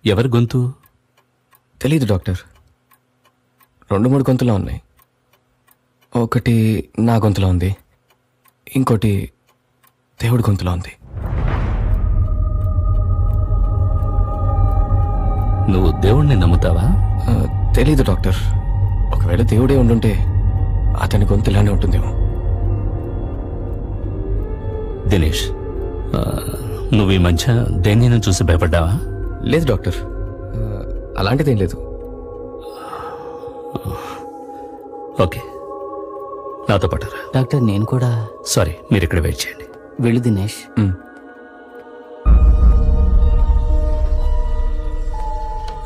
ఎవరి గొంతు? తెలీదు డాక్టర్. 2-3 గొంతులో ఉన్నాయి. ఒకటి నా గొంతులో ఉంది, ఇంకోటి దేవుడి గొంతులో ఉంది. నువ్వు దేవుణ్ణి నమ్ముతావా? తెలీదు డాక్టర్. ఒకవేళ దేవుడే ఉండుంటే అతని గొంతు ఇలానే ఉంటుందేమో. దినేష్, నువ్వు ఈ మధ్య దేనిని చూసి భయపడ్డావా? లేదు డాక్టర్, అలాంటిదేం లేదు. ఓకే, నాతో పడరా. డాక్టర్ నేను కూడా. సారీ, మీరు ఇక్కడ వెయిట్ చేయండి. వెళ్ళు దినేష్.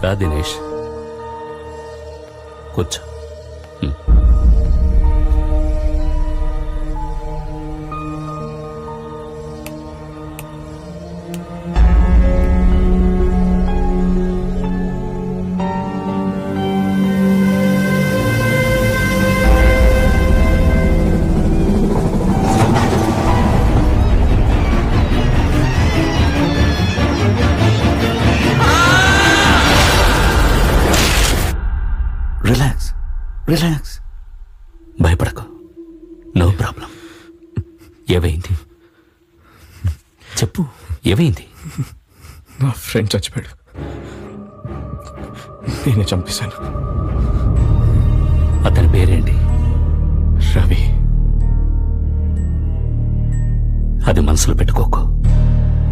రా దినేష్, కూర్చో. రిలాక్స్. భయపడకు, నో ప్రాబ్లం. ఏమైంది చెప్పు, ఏమైంది? నా ఫ్రెండ్ చచ్చిపోయాడు, నేనే చంపేశాను. అతని పేరేంటి? రవి. అది మనసులో పెట్టుకోకు.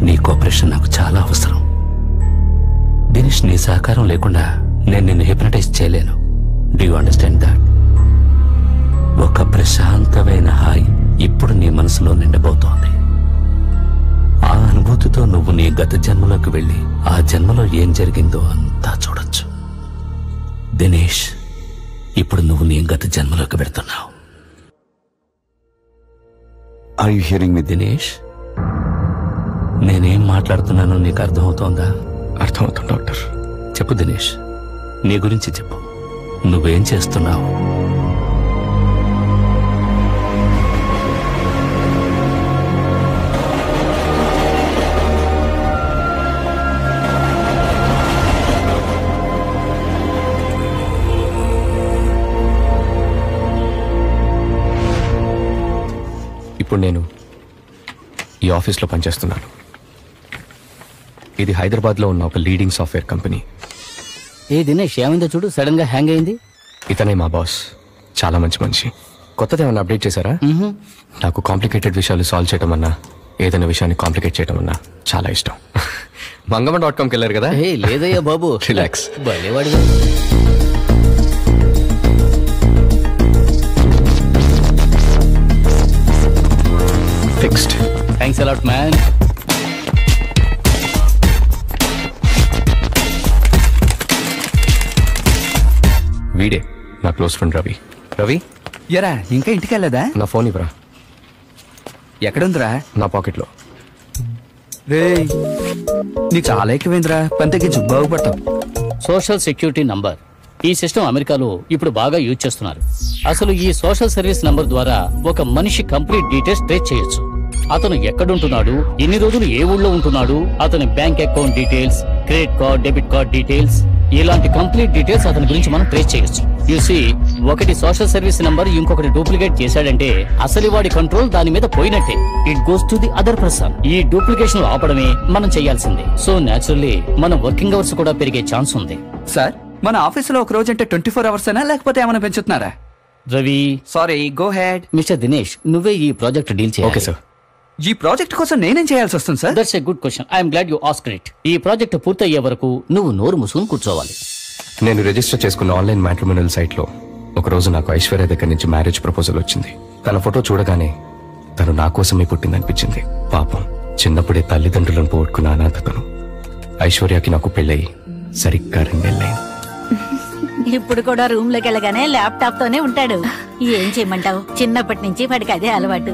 నీ కోఆపరేషన్ నాకు చాలా అవసరం. దినేష్, నీ సహకారం లేకుండా నేను నిన్ను హిప్నటైజ్ చేయలేను. Do you understand that? ఒక ప్రశాంతమైన హాయి ఇప్పుడు నీ మనసులో నిండబోతోంది. ఆ అనుభూతితో నువ్వు నీ గత జన్మలోకి వెళ్ళి ఆ జన్మలో ఏం జరిగిందో అంతా చూడొచ్చు. దినేష్, ఇప్పుడు నువ్వు నీ గత జన్మలోకి వెళ్తున్నావు. ఆర్ యు హియరింగ్ మీ? దినేష్, నేనేం మాట్లాడుతున్నానో నీకు అర్థమవుతోందా? అర్థమవుతుంది డాక్టర్. చెప్పు దినేష్, నీ గురించి చెప్పు. నువ్వేం చేస్తున్నావు? ఇప్పుడు నేను ఈ ఆఫీస్లో పనిచేస్తున్నాను. ఇది హైదరాబాద్లో ఉన్న ఒక లీడింగ్ సాఫ్ట్వేర్ కంపెనీ. ఏ దినేష్, ఏమైందో చూడు, సడన్ గా హ్యాంగ్ అయింది. ఇతనే మా బాస్, చాలా మంచి మనిషి. కొత్తది ఏమన్నా అప్డేట్ చేశారా? నాకు కాంప్లికేటెడ్ విషయాలు సాల్వ్ చేయడం అన్నా, ఏదైనా విషయాన్ని కాంప్లికేట్ చేయడం అన్నా చాలా ఇష్టం. మంగమ్మ.comకి వెళ్ళారు కదా? లేదయ్యా బాబు, రిలాక్స్. భలేవాడు. ఫిక్స్డ్. Thanks a lot man. వీడే నా క్లోజ్ ఫ్రెండ్ రవి. రవి, ఎరా ఇంకా ఇంటికి వెళ్ళదా? నా ఫోన్ ఇవ్వరా. ఎక్కడుందిరా? నా పాకెట్లో. రే, నీకు చాలా ఎక్కువైందిరా, పని తగ్గించు, బాగుపడతావు. సోషల్ సెక్యూరిటీ నంబర్ ఈ సిస్టమ్ అమెరికాలో ఇప్పుడు బాగా యూజ్ చేస్తున్నారు. అసలు ఈ సోషల్ సర్వీస్ నంబర్ ద్వారా ఒక మనిషి కంప్లీట్ డీటెయిల్స్ ట్రేస్ చేయొచ్చు. అతను ఎక్కడుంటున్నాడు, ఎన్ని రోజులు ఏ ఊళ్ళో ఉంటున్నాడు, అతని bank account details, credit card, debit card details, ఇలాంటి కంప్లీట్ డీటెయిల్స్ అతని గురించి మనం ట్రేస్ చేయొచ్చు. యూసీ, ఒకటి సోషల్ సర్వీస్ నంబర్ ఇంకొకటి డూప్లికేట్ చేశాడంటే అసలు వాడి కంట్రోల్ దాని మీద పోయినట్టే. It goes to the other person. ఈ డూప్లికేషన్ ఆపడమే మనం చేయాల్సిందే. సో నేచురల్లీ మన వర్కింగ్ అవర్స్ కూడా పెరిగే ఛాన్స్ ఉంది. సార్, మన ఆఫీసులో ఒక రోజు అంటే 24 hours అయినా, లేకపోతే ఏమైనా పెంచుతున్నారా? Ravi, sorry, go ahead. Mister Dinesh, నువ్వే ఈ ప్రాజెక్ట్ డీల్ చేయాలి. Okay sir. ఈ ప్రాజెక్ట్ కోసం నేనేం చేయాల్సి వస్తుంది sir? That's a good question. I'm glad you asked it. ఈ ప్రాజెక్ట్ పూర్తయ్యే వరకు నువ్వు నోరు మూసుకుని కూర్చోవాలి. నేను రిజిస్టర్ చేసుకున్న ఆన్లైన్ మ్యాట్రిమోనియల్ సైట్లో ఒకరోజు నాకు ఐశ్వర్య దగ్గర నుంచి మ్యారేజ్ ప్రపోజల్ వచ్చింది. తన ఫోటో చూడగానే తను నా కోసమే పుట్టిందనిపించింది. పాపం, చిన్నప్పుడే తల్లిదండ్రులను పోగొట్టుకున్న అనాథతను. ఐశ్వర్యకి నాకు పెళ్ళయి సరిగ్గా 2 నెలలైంది. ఇప్పుడు కూడా రూమ్ లోకి వెళ్ళగానే ల్యాప్టాప్ తోనే ఉంటాడు. ఏం చేయమంటావు, చిన్నప్పటి నుంచి వాడికి అదే అలవాటు.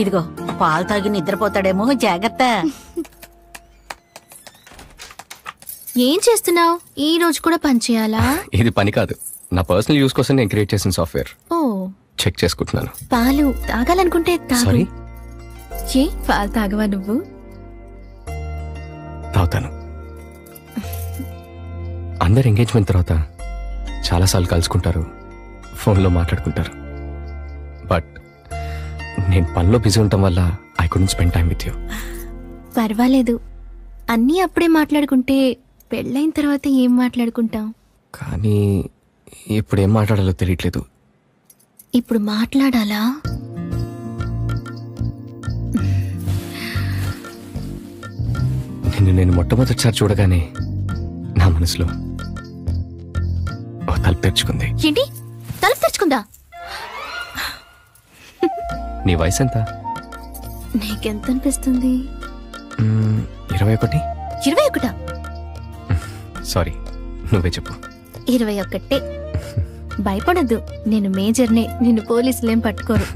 ఇదిగో పాలు తాగి నిద్రపోతాడేమో, జాగ్రత్త. ఏం చేస్తున్నావు? ఈ రోజు కూడా పని చేయాలా? ఇది పని కాదు, నా పర్సనల్ యూస్ కోసం నేను క్రియేట్ చేసిన సాఫ్ట్వేర్. ఓ, చెక్ చేసుకుంటున్నాను. పాలు తాగాలనుకుంటే తాగు. సారీ, ఏ పాలు తాగవా నువ్వు? తాగుతాను. అందరు ఎంగేజ్మెంట్ తర్వాత చాలాసార్లు కలుసుకుంటారు, ఫోన్లో మాట్లాడుకుంటారు. బట్ నేను పనిలో బిజీ ఉండటం వల్ల I couldn't spend time with you. పర్వాలేదు, అన్నీ అప్పుడే మాట్లాడుకుంటే పెళ్ళైన తర్వాత ఏం మాట్లాడుకుంటాం? కానీ ఇప్పుడు ఏం మాట్లాడాలో తెలియట్లేదు. ఇప్పుడు మాట్లాడాలా? నేను మొట్టమొదటిసారి చూడగానే నా మనసులో ఓ తలుపు తెరుచుకుంది. ఏంటి తలుపు తెరుచుకుందా? నీ వయసు ఎంత? నీకెంత అనిపిస్తుంది? 21. 21? సారీ, నువ్వే చెప్పు. 21. భయపడద్దు, నేను మేజర్నే, నిన్ను పోలీసులేం పట్టుకోరు.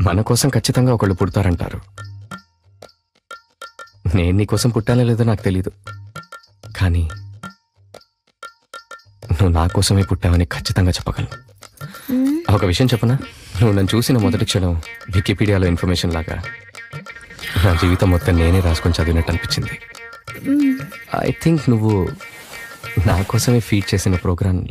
మన కోసం ఖచ్చితంగా ఒకళ్ళు పుడతారంటారు. నేను నీకోసం పుట్టానో లేదో నాకు తెలీదు, కానీ నువ్వు నా కోసమే పుట్టావని ఖచ్చితంగా చెప్పగలను. ఒక విషయం చెప్పనా? నువ్వు నన్ను చూసిన మొదటి క్షణం వికీపీడియాలో ఇన్ఫర్మేషన్ లాగా నా జీవితం మొత్తం నేనే రాసుకొని చదివినట్టు అనిపించింది. ఐ థింక్ నువ్వు నా కోసమే ఫీడ్ చేసిన ప్రోగ్రామ్.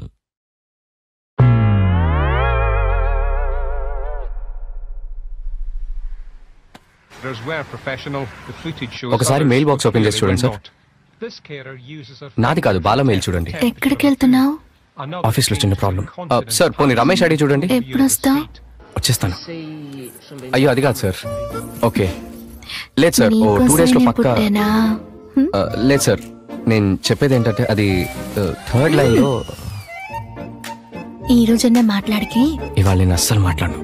ఒకసారి మెయిల్ బాక్స్ ఓపెన్ చేసి చూడండి సార్. నాది కాదు, బాల మెయిల్ చూడండి. ఎక్కడికి వెళ్తున్నావు? ఆఫీస్లో చిన్న ప్రాబ్లం. సార్ పోనీ రమేష్ అడిగి చూడండి. ఎప్పుడు వస్తావు? వచ్చేస్తాను. అయ్యో అది కాదు సార్. ఓకే లేదు సార్, ఓ 2 days లో పక్కా. లేదు సార్, నేను చెప్పేది ఏంటంటే అది 3rd line లో. ఈ రోజన్నా మాట్లాడికి. ఇవాళ నేను అస్సలు మాట్లాడను.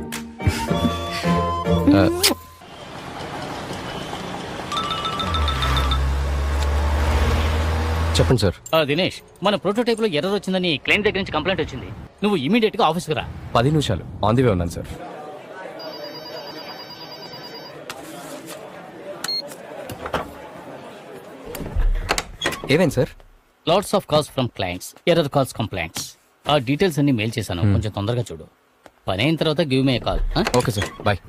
చెప్పండి సార్. దినేష్, మన ప్రోటోటైప్ లో ఎర్రర్ వచ్చిందని క్లయింట్ దగ్గర నుంచి కంప్లైంట్ వచ్చింది. నువ్వు ఇమీడియట్ గా ఆఫీస్కి రా. 10 నిమిషాలు ఆన్ ది వే ఉన్నాను సార్. ఏమేం sir? Lots of calls from clients, error calls, complaints. ఆ డీటెయిల్స్ అన్ని మెయిల్ చేశాను, కొంచెం తొందరగా చూడు. పని అయిన తర్వాత give me a call. Okay sir, bye.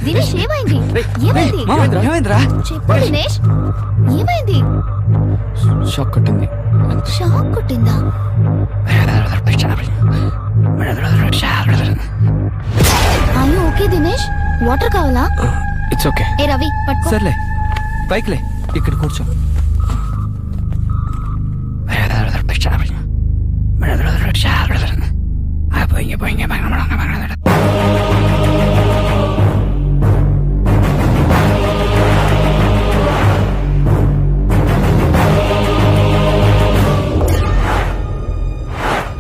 Dinesh ఏమైంది? ఏమైంది? ఏమైందిరా? చెప్పు దినేష్, ఏమైంది? షాక్ కొట్టింది. షాక్ కొట్టిందా? ఓకే దినేష్, వాటర్ కావాలా? It's okay. ఏ రవి పట్టుకో. సర్లే, పైకిలే, ఇక్కడ కూర్చో.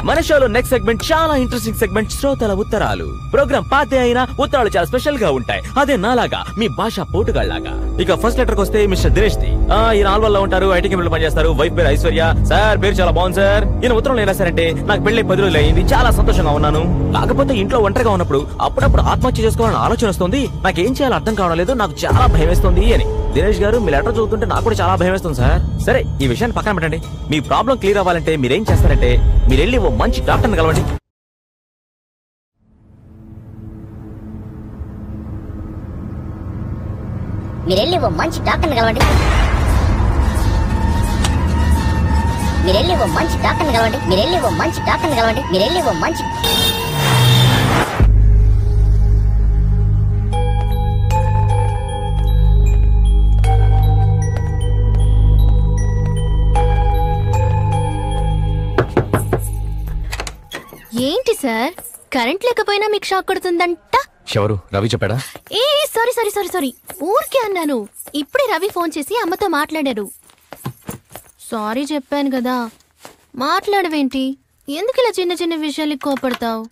మన షోలో నెక్స్ట్ సెగ్మెంట్ చాలా ఇంట్రెస్టింగ్ సెగ్మెంట్, శ్రోతల ఉత్తరాలు. ప్రోగ్రామ్ పాతే అయినా ఉత్తరాలు చాలా స్పెషల్ గా ఉంటాయి. అదే నాలాగా మీ భాష పోటుగాళ్లాగా. ఇక ఫస్ట్ లెటర్ వస్తే మిస్టర్ దినేష్ ది. ఈయన ఆల్వల్లో ఉంటారు, ఐటీ కంపెనీలో పనిచేస్తారు. వైఫ్ పేరు ఐశ్వర్య. సార్ పేరు చాలా బాగుంది సార్. ఈయన ఉత్తరంలో ఏం రాశారంటే, నాకు పెళ్లి 10 రోజులు అయింది, చాలా సంతోషంగా ఉన్నాను. కాకపోతే ఇంట్లో ఒంటరిగా ఉన్నప్పుడు అప్పుడప్పుడు ఆత్మహత్య చేసుకోవాలని ఆలోచన వస్తుంది. నాకేం చేయాలో అర్థం కావడం లేదు, నాకు చాలా భయం వేస్తుంది అని. దినేష్ గారు, మీ లెటర్ చదువుతుంటే నాకు కూడా చాలా భయం వేస్తుంది సార్. సరే, ఈ విషయాన్ని పక్కన పెట్టండి. మీ ప్రాబ్లం క్లియర్ అవ్వాలంటే మీరేం చేస్తారంటే, మీరు వెళ్ళి ఓ మంచి డాక్టర్ని కలవండి. మీరెళ్ళి ఓ మంచి డాక్టర్ని కలవండి. మీరెళ్ళి ఓ మంచి డాక్టర్ని కలవండి. మీరెళ్ళి ఓ మంచి డాక్టర్ని కలవండి. మీరెళ్ళి ఓ మంచి. ఏంటి సార్, కరెంట్ లేకపోయినా మీకు షాక్ కొడుతుందంట? ఎవరు? రవి చెప్పాడా? ఏ సారీ సారీ సారీ సారీ, ఊరికే అన్నాను. ఇప్పుడే రవి ఫోన్ చేసి అమ్మతో మాట్లాడారు. సారీ చెప్పాను కదా. మాట్లాడవేంటి? ఎందుకు ఇలా చిన్న చిన్న విషయాలకి కోపడతావు?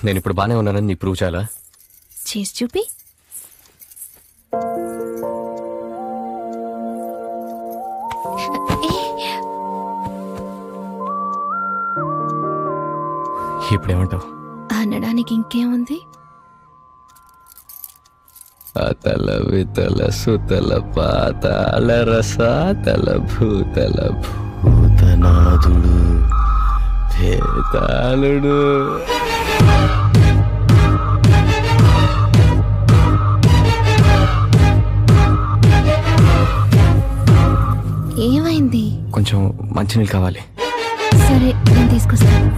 నేను ఇప్పుడు బానే ఉన్నానని నీ ప్రూవ్ చేయాలా? చేసి చూపి. ఇప్పుడేమంటావు? అనడానికి ఇంకేముంది? అతల వితల సుతల పాతాళ రసాతల భూతల భూతనాథుడు భేతాళుడు. ఏమైంది? కొంచెం మంచినీళ్ళు కావాలి. సరే నేను తీసుకొస్తాను.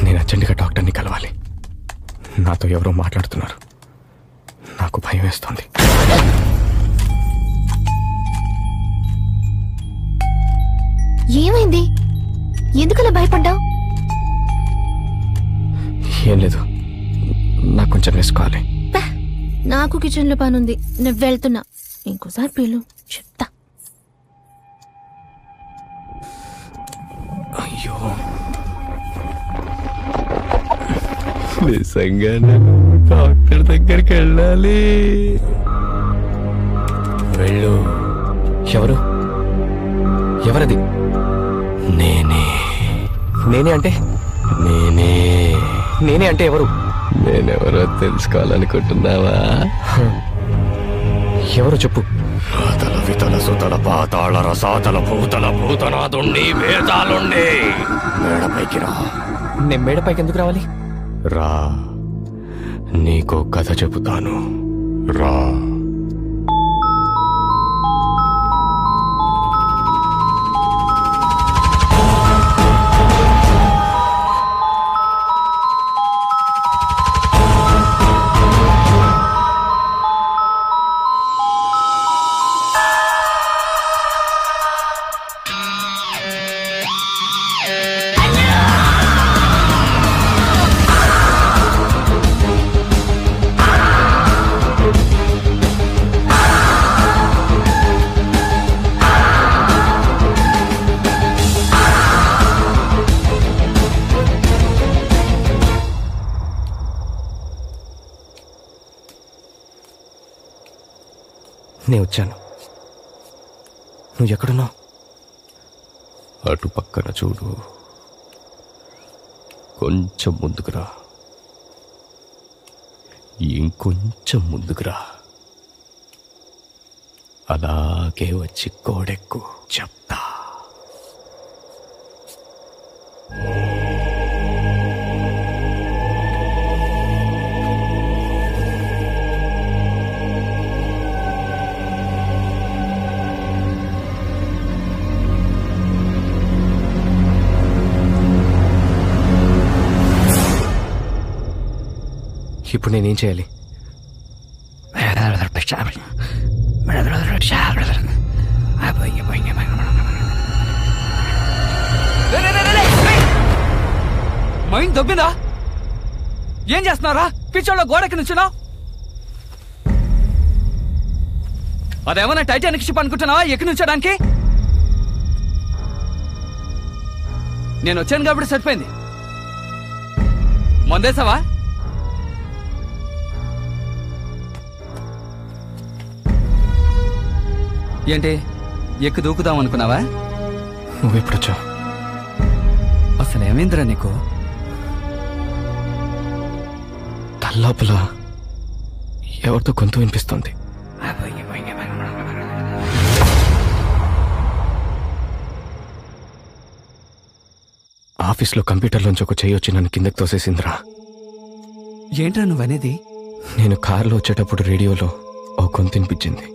నేను అర్జెంటుగా డాక్టర్ని కలవాలి. నాతో ఎవరో మాట్లాడుతున్నారు. నాకు భయం వేస్తోంది. ఏమైంది? ఎందుకలా భయపడ్డావు? ఏం లేదు, నాకు కొంచెం వేసుకోవాలి. నాకు కిచెన్లో పనుంది, నేను వెళ్తున్నా. ఇంకోసారి పిలు, చెప్తా. అయ్యో, నిజంగా నేను డాక్టర్ దగ్గరికి వెళ్ళాలి. వెళ్ళు. ఎవరు? ఎవరది? నేనే. నేనే అంటే? నేనే అంటే ఎవరు? నేనెవరో తెలుసుకోవాలనుకుంటున్నావా? ఎవరో చెప్పు. తల వితల సుతల పాతాళ రసాతల భూతల భూతనాథుండి వేదాలుండి మేడపైకి రా. నేను మేడపైకి ఎందుకు రావాలి? రా, నీకో కథ చెబుతాను. రా. నేను వచ్చాను. నువ్వు ఎక్కడున్నావు? అటు పక్కన చూడు. కొంచెం ముందుకురా. ఇంకొంచెం ముందుకురా. అలాగే వచ్చి కోడెక్కు, చెప్తా. ఇప్పుడు నేనేం చేయాలి? మైండ్ దొబ్బిందా? ఏం చేస్తున్నారా? పిచ్చోళ్ళ గోడకి నుంచున్నావు. అదేమన్నా టైటానిక్ షిప్ అనుకుంటున్నావా ఎక్కి నుంచడానికి? నేను వచ్చాను కాబట్టి సరిపోయింది. మొందేసావా? ఏంటి, ఎక్కి దూకుదాం అనుకున్నావా? నువ్వెప్పుడొచ్చావు? అసలు ఏమైందిరా నీకు? తల్లోపల ఎవరితో గొంతు వినిపిస్తుంది. ఆఫీస్లో కంప్యూటర్లోంచి ఒక చెయ్యి వచ్చి నన్ను కిందకి తోసేసిందిరా. ఏంట్రా నువ్వనేది? నేను కారులో వచ్చేటప్పుడు రేడియోలో ఓ గొంతు వినిపించింది.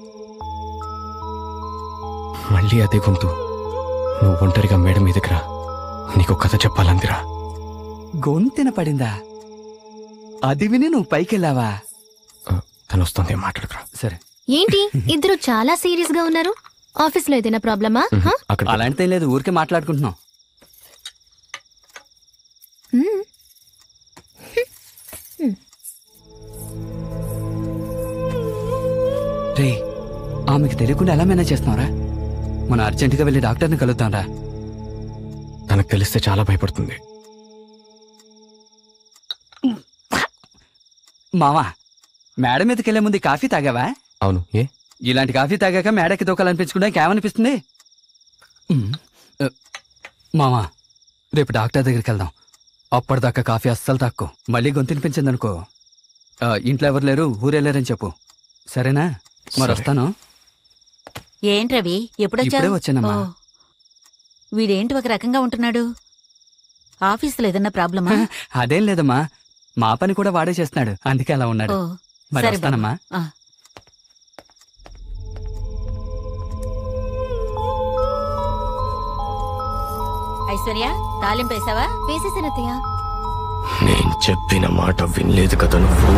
మళ్ళీ అదే గొంతు, నువ్వు ఒంటరిగా మేడ మీదకి రా, నీకు కథ చెప్పాలందిరా. గొంతెన పడిందా? అది విని నువ్వు పైకెళ్ళావా? తను వస్తుంది, మాట్లాడుకురా. సరే. ఏంటి ఇద్దరు చాలా సీరియస్ గా ఉన్నారు? ఆఫీస్ లో ఏదైనా ప్రాబ్లమా? అలాంటిదేం లేదు, ఊరికే మాట్లాడుకుంటున్నాం. రే, ఆమెకు తెలియకుండా ఎలా మేనేజ్ చేస్తున్నావురా? మనం అర్జెంటుగా వెళ్ళి డాక్టర్ని కలుద్దాంరా. తనకు తెలిస్తే చాలా భయపడుతుంది. మావా మేడ మీదకి వెళ్లే ముందు కాఫీ తాగావా? అవును. ఏ ఇలాంటి కాఫీ తాగాక మేడకి దూకాలనిపించుకుంటే ఇంకేమనిపిస్తుంది? మామా రేపు డాక్టర్ దగ్గరికి వెళ్దాం. అప్పటిదాకా కాఫీ అస్సలు తాక్కో. మళ్ళీ గొంతునిపించిందనుకో ఇంట్లో ఎవరు లేరు ఊరెళ్ళారని చెప్పు, సరేనా? మరి వస్తాను. ఏంటి రవి ఇప్పుడే వచ్చానమ్మా. వీడేంటి ఒక రకంగా ఉంటున్నాడు? ఆఫీసులో ఏదన్నా ప్రాబ్లమా? అదేం లేదమ్మా, మా పని కూడా వాడే చేస్తున్నాడు, అందుకే అలా ఉన్నాడు. మరి సరే వస్తానమ్మా. ఐశ్వర్య తాలింపు వేసావా? వేసేసానత్తయ్య. నేను చెప్పిన మాట వినలేదు కదా నువ్వు.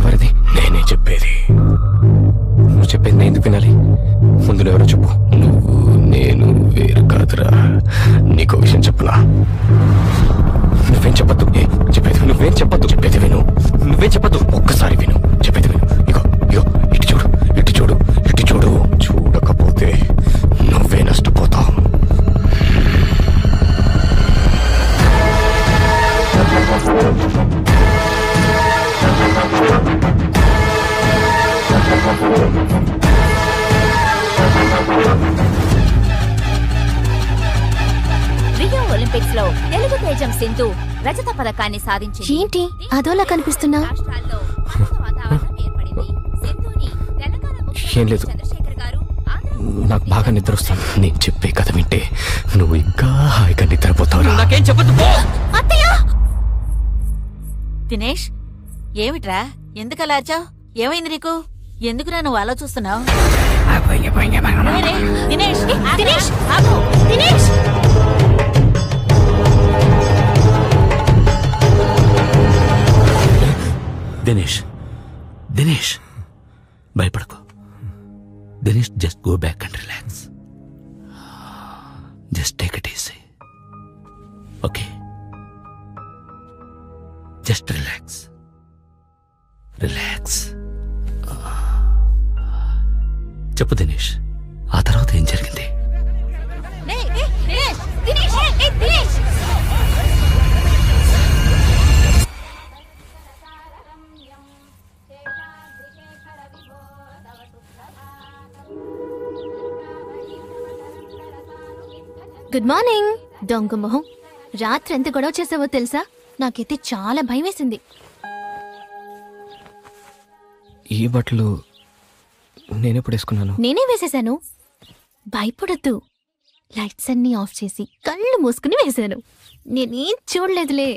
ఎవరిది? నేనే చెప్పేది. నువ్వు చెప్పేది నేను ఎందుకు వినాలి? ముందులో ఎవరో చెప్పు. నువ్వు నేను వేరు కాదురా. నీకో విషయం చెప్పనా? నువ్వేం చెప్పద్దు. చెప్పేది నువ్వేం చెప్పద్దు. చెప్పేది విను. నువ్వేం చెప్పద్దు. ఒక్కసారి విను. చెప్పేది విను. ఇగో ఇగో ఇటు చూడు, ఇటు చూడు, ఇటు చూడు. చూడకపోతే నువ్వే నష్టపోతావు. రియో ఒలింపిక్స్ లో తెలుగు తేజం సింధు రజత పథకాన్ని సాధించింది. ఏంటి అదోలా కనిపిస్తున్నా? ఏం లేదు, నాకు బాగా నిద్ర వస్తుంది. నేను చెప్పే కథ వింటే నువ్వు ఇంకా హాయిగా నిద్రపోతావు. నాకేం చెప్పదు. దినేష్ ఏమిట్రా, ఎందుకలా అరిచావ్? ఏమైంది నీకు? ఎందుకురా నువ్వు అలా చూస్తున్నావు? దినేష్ దినేష్ ఆగు. దినేష్ దినేష్ దినేష్ భయపడకు. Dinesh just go back and relax. Just take it easy. Okay, just relax relax. చెప్పు దినేష్, ఆ తర్వాత ఏం జరిగింది? Good morning. దొంగ మొహం, రాత్రి ఎంత గొడవ చేసావో తెలుసా? నాకైతే చాలా భయం వేసింది. ఈ బట్టలు నేనెప్పుడు వేసుకున్నాను? నేనే వేసేశాను. భయపడద్దు. లైట్స్ అన్ని ఆఫ్ చేసి కళ్ళు మూసుకుని వేశాను. నేనేం చూడలేదులే.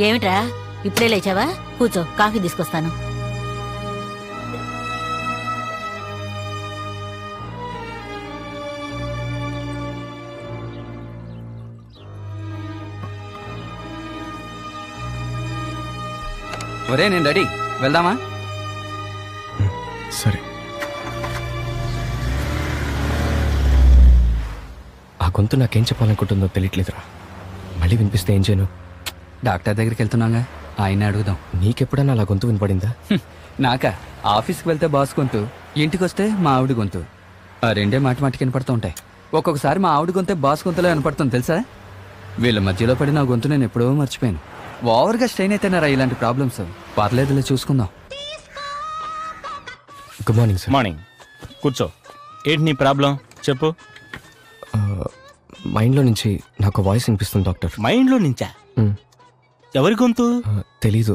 ఏమిట్రా ఇప్పుడే లేచావా? కూర్చో, కాఫీ తీసుకొస్తాను. ఒరే నేను రెడీ, వెళ్దామా? సరే. ఆ గొంతు నాకేం చెప్పాలనుకుంటుందో తెలియట్లేదురా. మళ్ళీ వినిపిస్తే ఏం చేయను? డాక్టర్ దగ్గరికి వెళ్తున్నాగా, ఆయన అడుగుదాం. నీకెప్పుడైనా అలా గొంతు వినపడిందా? నాకా? ఆఫీస్కి వెళ్తే బాస్ గొంతు, ఇంటికి వస్తే మా ఆవిడ గొంతు. ఆ రెండే మాటికి వినపడుతూ ఉంటాయి. ఒక్కొక్కసారి మా ఆవిడ గొంతే బాస్ గొంతులో వినపడుతుంది తెలుసా? వీళ్ళ మధ్యలో పడి నా గొంతు నేను ఎప్పుడో మర్చిపోయాను. ఓవర్గా స్ట్రెయిన్ అయితేనారా ఇలాంటి ప్రాబ్లమ్స్. పర్లేదులే, చూసుకుందాం. Good morning sir. మార్నింగ్. కూర్చో. ఏంటి నీ ప్రాబ్లం చెప్పు. మైండ్లో నుంచి నాకు వాయిస్ వినిపిస్తుంది డాక్టర్. మైండ్లో నుంచా? ఎవరి గొంతు? తెలీదు.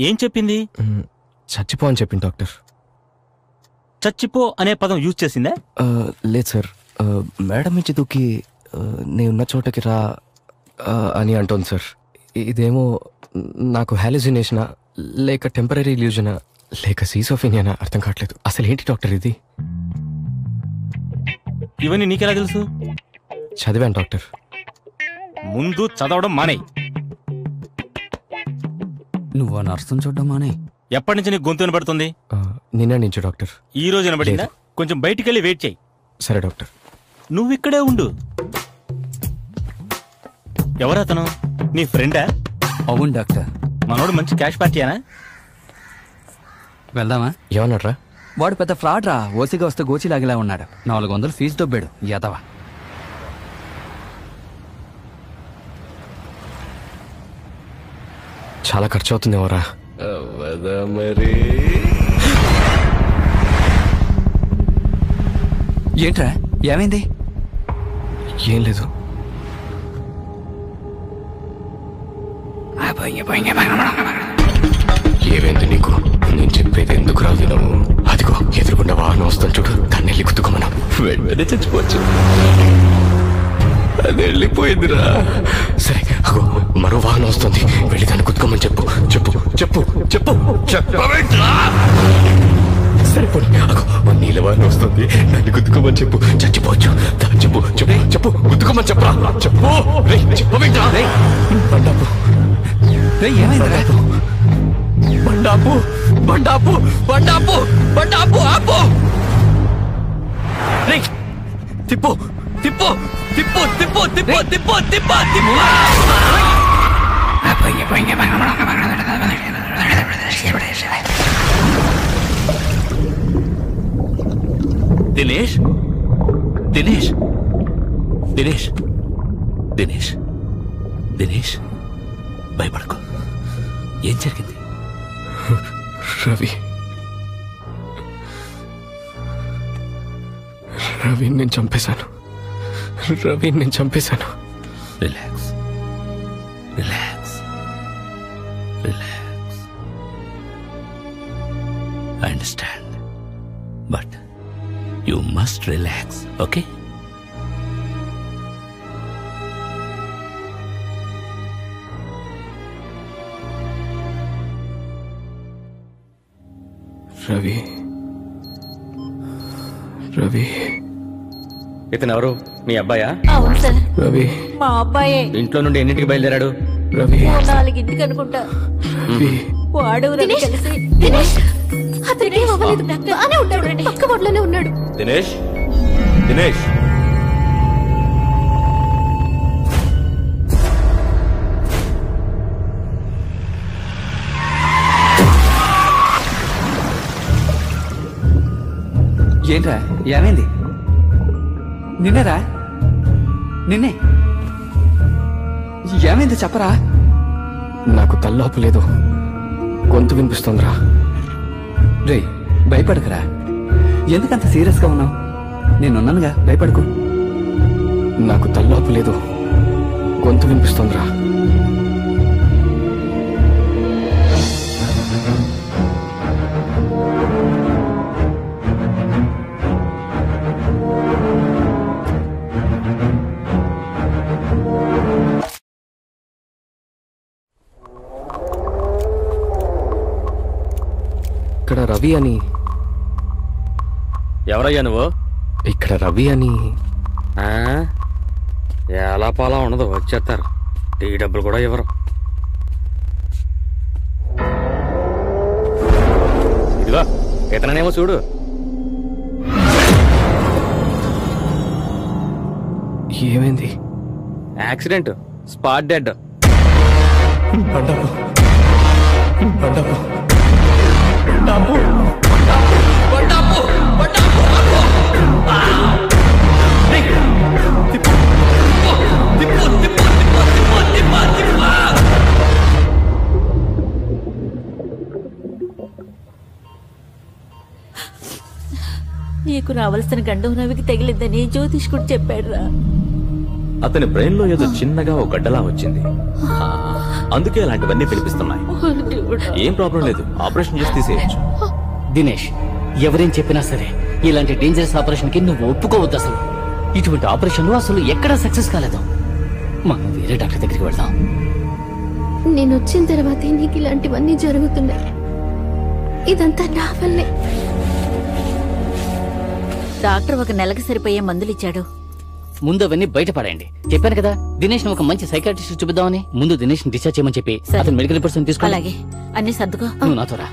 ఏం చెప్పింది? చచ్చిపో అని చెప్పింది డాక్టర్. చచ్చిపో అనే పదం యూజ్ చేసిందా? లేదు సార్. మేడం నుంచి దూకి నేనున్న చోటకి రా అని అంటోంది సార్. ఇదేమో నాకు హాలుసినేషనా లేక టెంపరీ ఇల్యూజనా లేక సీసోఫీనియానా అర్థం కావట్లేదు. అసలు ఏంటి డాక్టర్ ఇది? ఇవన్నీ నీకెలా తెలుసు? చదివాను డాక్టర్. ముందు చదవడం మానే. నువ్వు నర్సును చూడడం మానే. ఎప్పటి నుంచి నీకు గొంతు వినబడుతుంది? నిన్న నుంచి డాక్టర్. ఈ రోజు వినబడిందా? కొంచెం బయటికి వెళ్ళి వెయిట్ చేయి. సరే డాక్టర్. నువ్వు ఇక్కడే ఉండు. ఎవరతను? నీ ఫ్రెండా? అవును డాక్టర్. మనోడు మంచి క్యాష్ పార్టీనా? వెళ్దామా? ఏమన్నారా? వాడు పెద్ద ఫ్రాడ్ రా. ఓసిగా వస్తే గోచిలాగిలా ఉన్నాడు. 400 ఫీజు దొబ్బాడు యాదవ. చాలా ఖర్చు అవుతుంది ఎవరా? మరి ఏంట్రా ఏమైంది? ఏం లేదు. ఏమైంది నీకు? నేను చెప్పేది ఎందుకు రా వినవు? అదిగో ఎదురుకుండా వాహనం వస్తాను చూడు, దాన్ని వెళ్ళి కుతుకోమను. వెంటనే చచ్చిపోవచ్చు. అది వెళ్ళిపోయిందిరా. సరే అగో మరో వాహనం వస్తుంది, వెళ్ళి దాన్ని కుతుకోమని చెప్పు. చెప్పు చెప్పు చెప్పు చెప్పవేంట్రా? సరిపోయి అగో నీళ్ళ వాహనం వస్తుంది, దాన్ని కుతుకోమని చెప్పు. చచ్చిపోవచ్చు. చెప్పు చెప్పు చెప్పు కుతుకోమని చెప్పరా. చెప్పు చెప్పవేంట్రా? బండాపు ఏమైందిరా? బండాపు బండాపు బండాపు బండాపు ఆపు. తిప్పు తిప్పు తిప్పు తిప్పు తిప్పు తిప్పు తిప్పు తిప్పు. దినేష్ దినేష్ దినేష్ దినేష్ దినేష్ భయపడకు. ఏం జరిగింది? రవి రవిని నేను చంపేశాను. రవిని నేను చంపేశాను. Relax relax relax. I understand, but you must relax. Okay? Ravi Ravi ఇతను ఎవరు? మీ అబ్బాయా? అవును సార్, రవి మా అబ్బాయే. ఇంట్లో నుండి ఎన్నింటికి బయలుదేరాడు? రవి 4ింటికి అనుకుంటా. రవి వాడు రవి దినేష్, కలిసి దినేష్ అతనికి ఏం అవ్వలేదు. బానే ఉన్నాడు, పక్క బొడ్లోనే ఉన్నాడు. దినేష్ దినేష్ ఏంట్రా ఏమైంది? నిన్నేరా? నిన్నే ఏమైంది చెప్పరా? నాకు తల్లోపు లేదు, గొంతు వినిపిస్తోందిరా. రే భయపడకరా. ఎందుకంత సీరియస్గా ఉన్నావు? నేనున్నానుగా, భయపడకు. నాకు తల్లోపు లేదు, గొంతు వినిపిస్తోందిరా. ఇక్కడ రవి అని. ఎవరయ్యా నువ్వు? ఇక్కడ రవి అని. ఎలా పాలా ఉండదు, వచ్చేస్తారు. టీ డబ్బులు కూడా ఇవ్వరు. ఇదిగో ఇతనేమో చూడు. ఏమైంది? Accident, spot dead. బండాపు బండాపు బండాపు బండాపు బండాపు. తిప్పు తిప్పు తిప్పు తిప్పు తిప్పు తిప్పు. నీకు రావాల్సిన గండం రవికి తగిలిందని జ్యోతిష్ కూడా చెప్పాడు రా. అతని బ్రెయిన్ లో ఏదో చిన్నగా ఒక గడ్డలా వచ్చింది, అందుకే అలాంటివన్నీ పిలిపిస్తున్నాయి. ఏం ప్రాబ్లం లేదు, ఆపరేషన్ చేసి తీసేయచ్చు. దినేష్, ఎవరేం చెప్పినా సరే ఇలాంటి డేంజరస్ ఆపరేషన్ కి నువ్వు ఒప్పుకోవద్దు. అసలు ఇటువంటి ఆపరేషన్లు అసలు ఎక్కడా సక్సెస్ కాలేదు. మనం వేరే డాక్టర్ దగ్గరికి వెళ్దాం. నేను వచ్చిన తర్వాతే నీకు ఇలాంటివన్నీ జరుగుతున్నాయి. ఇదంతా నా వల్లే. డాక్టర్ 1 నెలకి సరిపోయే మందులు ఇచ్చాడు. ముందు అవన్నీ బయటపడండి. చెప్పాను కదా దినేష్ ఒక మంచి సైకాట్రిస్ట్ చూపిద్దామని. ముందు దినేష్ డిశ్చార్జ్ చేయమని చెప్పి అతను మెడికల్ రిపోర్ట్స్ తీసుకో. అలాగే, అన్ని సర్దుకో. నువ్వు నాతో రా.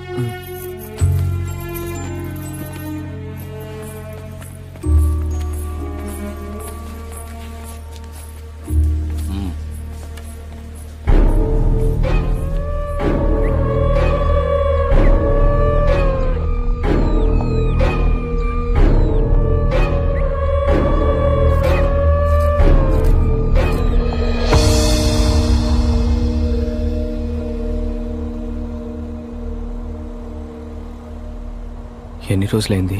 ఎన్ని రోజులైంది?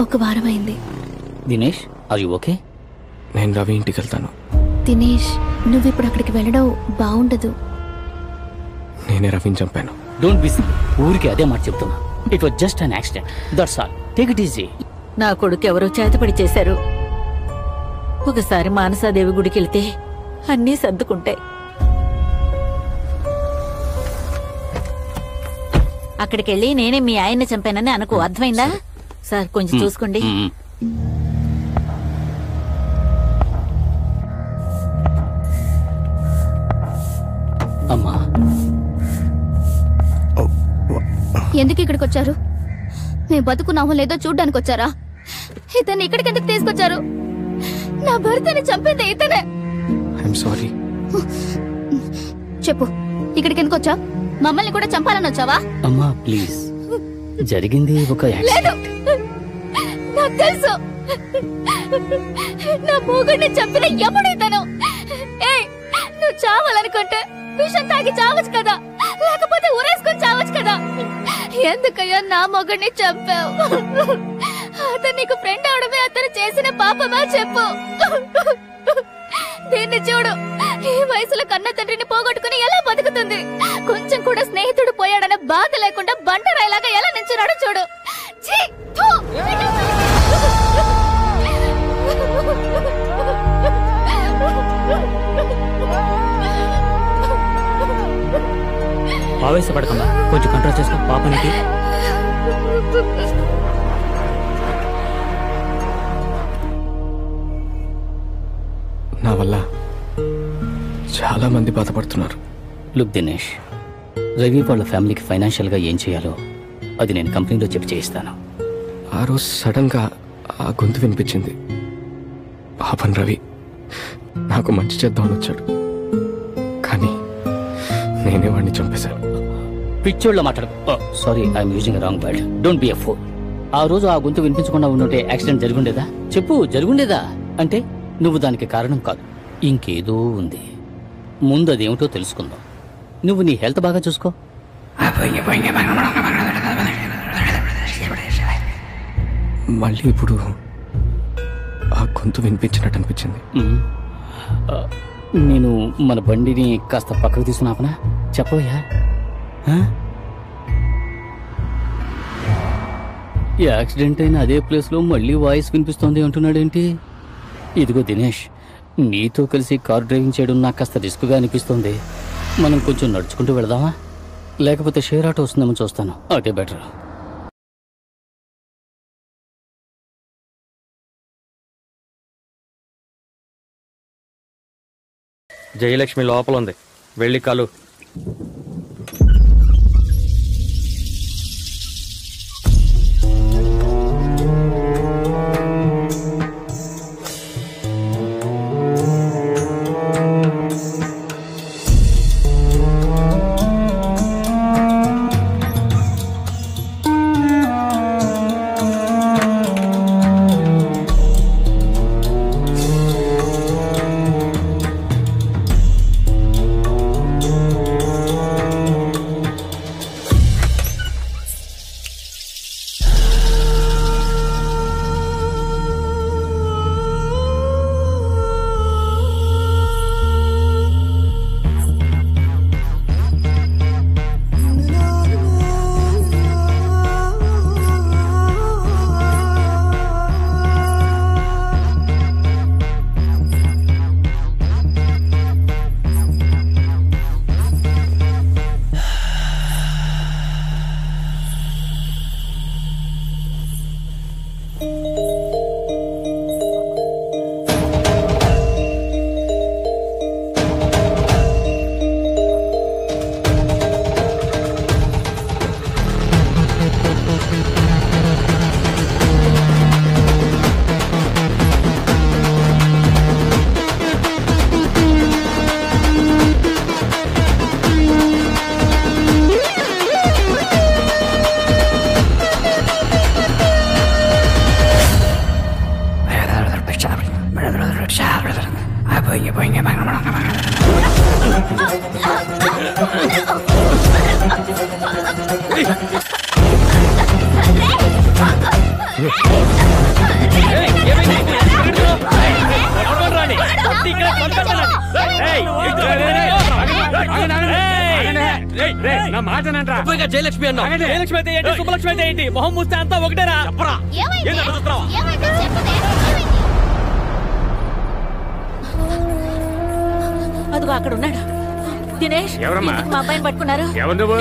1 వారం అయింది. Dinesh, are you okay? నేను రవి ఇంటికి వెళ్తాను. దినేష్, నువ్వు ఇప్పుడు అక్కడికి వెళ్ళడం బాగుండదు. నేనే రవిని చంపాను. Don't be silly. ఊరికి అదే మాట చెప్తున్నా. It was just an accident. That's all. Take it easy. నా కొడుకు ఎవరో చేతపడి చేశారు. ఒకసారి మానసాదేవి గుడికి వెళ్తే అన్నీ సర్దుకుంటాయి. అక్కడికెళ్ళి నేనే మీ ఆయన్ని చంపానని అనుకో. అర్థమైందా? సార్ కొంచెం చూసుకోండి. అమ్మా, ఎందుకు ఇక్కడికి వచ్చారు? మేము బతుకున్నామో లేదో చూడ్డానికి వచ్చారా? ఇతన్ని ఇక్కడికి ఎందుకు తీసుకొచ్చారు? నా భర్తని చంపేది ఇతనే. I'm sorry. చెప్పు, ఇక్కడికి ఎందుకు వచ్చా? మమ్మల్ని కూడా చంపాలని వచ్చావా? అమ్మా ప్లీజ్, జరిగింది ఒక యాక్సిడెంట్. నాకు తెలుసు. నా మూగుడిని చంపిన ఎప్పుడైతాను. నువ్వు చావాలనుకుంటే విషం తాగి చావచ్చు కదా, లేకపోతే ఉరేసుకొని చావచ్చు కదా. ఎందుకయ్యా నా మొగుడిని చంపావు? అతను నీకు ఫ్రెండ్ అవడమే అతను చేసిన పాపమా చెప్పు. దీన్ని చూడు, ఈ వయసులో కన్న తండ్రిని పోగొట్టుకుని ఎలా బతుకుతుంది? కొంచెం కూడా స్నేహితుడు పోయాడనే బాధ లేకుండా బండరాయిలాగా ఎలా నించున్నాడో చూడు. ఛీ, థూ. ఆవేశపడకమ్మా, కొంచెం కంట్రోల్ చేసుకో పాపనికి. నా వల్ల చాలా మంది బాధపడుతున్నారు. లుక్ దినేష్, రవి వాళ్ళ ఫ్యామిలీకి ఫైనాన్షియల్గా ఏం చేయాలో అది నేను కంపెనీలో చెప్పి చేయిస్తాను. ఆ రోజు సడన్ గా ఆ గొంతు వినిపించింది. పాపం రవి నాకు మంచి చేద్దామని వచ్చాడు, కానీ నేనే వాడిని చంపేశాను. పిచ్చోళ్ళ మాట్లాడు. Sorry, I'm using wrong word. Don't be a fool. ఆ రోజు ఆ గొంతు వినిపించకుండా ఉండుంటే యాక్సిడెంట్ జరుగుండేదా? చెప్పు, జరుగుండేదా? అంటే నువ్వు దానికి కారణం కాదు, ఇంకేదో ఉంది. ముందు అదేమిటో తెలుసుకుందాం. నువ్వు నీ హెల్త్ బాగా చూసుకో. మళ్ళీ ఇప్పుడు ఆ గొంతు వినిపించినట్టు అనిపించింది. నేను మన బండిని కాస్త పక్కకు తీసుకున్నాపనా? చెప్పవయ్యా. యాక్సిడెంట్ అయిన అదే ప్లేస్లో మళ్ళీ వాయిస్ వినిపిస్తోంది అంటున్నాడేంటి? ఇదిగో దినేష్, నీతో కలిసి కార్ డ్రైవింగ్ చేయడం నాకు కాస్త రిస్క్గా అనిపిస్తోంది. మనం కొంచెం నడుచుకుంటూ వెళదామా? లేకపోతే షేర్ ఆటో వస్తుందేమో చూస్తాను. అదే బెటర్. జయలక్ష్మి లోపల ఉంది, వెళ్ళి కలు. నా మాట జయలక్ష్మి అన్నా. జయలక్ష్మి అయితే ఏంటి, శుభలక్ష్మి అయితే ఏంటి, మొహం మూస్తే అంతా ఒకటేరా. చెప్పరా. అదిగో అక్కడ ఉన్నాడు. దినేష్, ఎవరమ్మా? ఎందుకు మా అబ్బాయిని పట్టుకున్నారు?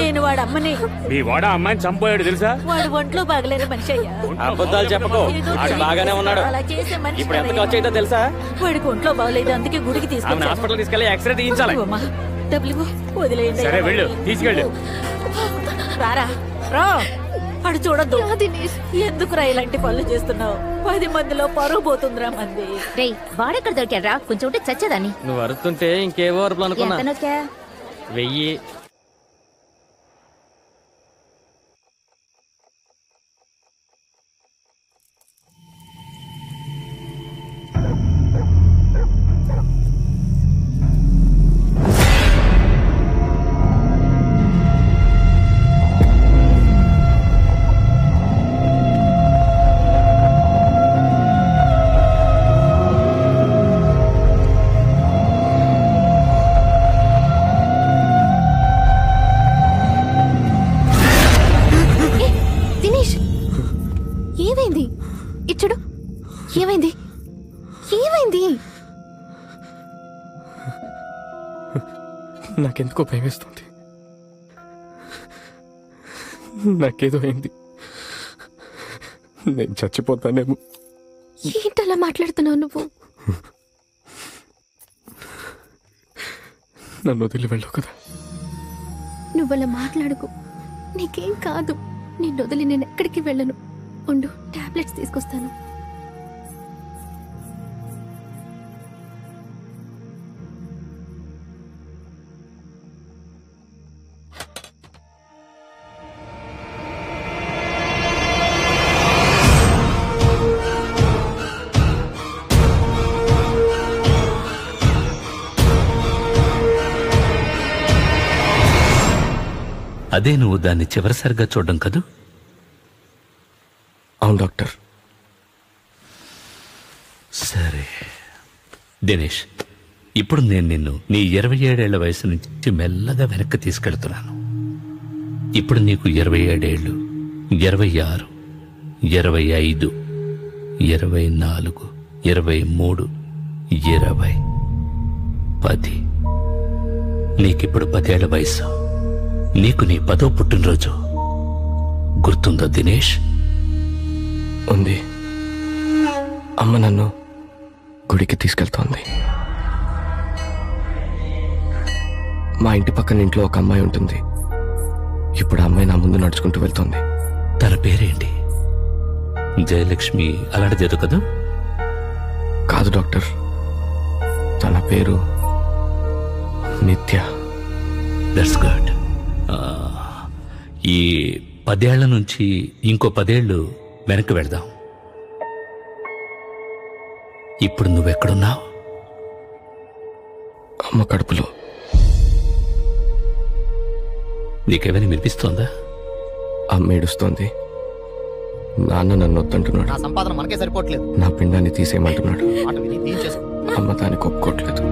నేను వాడు అమ్మని. మీ వాడ అమ్మాయిని చంపోయాడు తెలుసా? వాడు ఒంట్లో బాగలేని మనిషి అయ్యా. అబద్ధాలు చెప్పకు, వాడు బాగానే ఉన్నాడు. అలా చేసే మనిషి ఇప్పుడు ఎంత ఖర్చు అయితే తెలుసా? వాడికి ఒంట్లో బాగలేదు, అందుకే గుడికి తీసుకెళ్ళి హాస్పిటల్ తీసుకెళ్ళి ఎక్స్రే తీయించాలి. డబ్బులు వదిలేయండి. సరే వెళ్ళు, తీసుకెళ్ళు. రారా రా. అడు చూడద్దు. ఎందుకురా ఇలాంటి పనులు చేస్తున్నావు? 10 మందిలో పరువు పోతుందిరా మంది. రే వాడెక్కడ దొరికాడ్రా? కొంచెం ఉంటే చచ్చేదాన్ని. నువ్వు అరుతుంటే ఇంకేవో అరుపులు అనుకున్నా. ఎంత నొక్కా? 1000. ఇచ్చుడు. ఏమైంది? ఏమైంది? నాకెందుకో భయమేస్తుంది. నాకేదో అయింది. నేను చచ్చిపోతానేమో. ఏంటలా మాట్లాడుతున్నావు నువ్వు? నన్ను వదిలి వెళ్ళవు కదా. నువ్వలా మాట్లాడుకు. నీకేం కాదు. నిన్ను వదిలి నేను ఎక్కడికి వెళ్ళను. ఉండు, టాబ్లెట్స్ తీసుకొస్తాను. అదే నువ్వు దాన్ని చివరిసారిగా చూడడం కదూ? అవును డాక్టర్. సరే దినేష్, ఇప్పుడు నేను నిన్ను నీ 27 ఏళ్ల వయసు నుంచి మెల్లగా వెనక్కి తీసుకెళ్తున్నాను. ఇప్పుడు నీకు 27 ఏళ్ళు, 26, 25, 24, 23, 20, 10. నీకిప్పుడు 10 ఏళ్ల వయసు. నీకు నీ 10వ పుట్టినరోజు గుర్తుందా దినేష్? ఉంది. అమ్మ నన్ను గుడికి తీసుకెళ్తోంది. మా ఇంటి పక్కన ఇంట్లో ఒక అమ్మాయి ఉంటుంది. ఇప్పుడు ఆ అమ్మాయి నా ముందు నడుచుకుంటూ వెళ్తోంది. తన పేరేంటి? జయలక్ష్మి అలాంటిదేదో కదా? కాదు డాక్టర్, తన పేరు నిత్య. That's good. ఈ 10 ఏళ్ల నుంచి ఇంకో 10 ఏళ్ళు వెనక్కి వెళ్దాం. ఇప్పుడు నువ్వెక్కడున్నావు? అమ్మ కడుపులో. నీకేమైనా వినిపిస్తోందా? అమ్మ ఏడుస్తోంది. నాన్న నన్ను వద్దంటున్నాడు. నా సంపాదన మనకే సరిపోవట్లేదు. నా పిండాన్ని తీసేయమంటున్నాడు. మాట విని తీయించేసుకో. అమ్మ దానికి ఒప్పుకోవట్లేదు.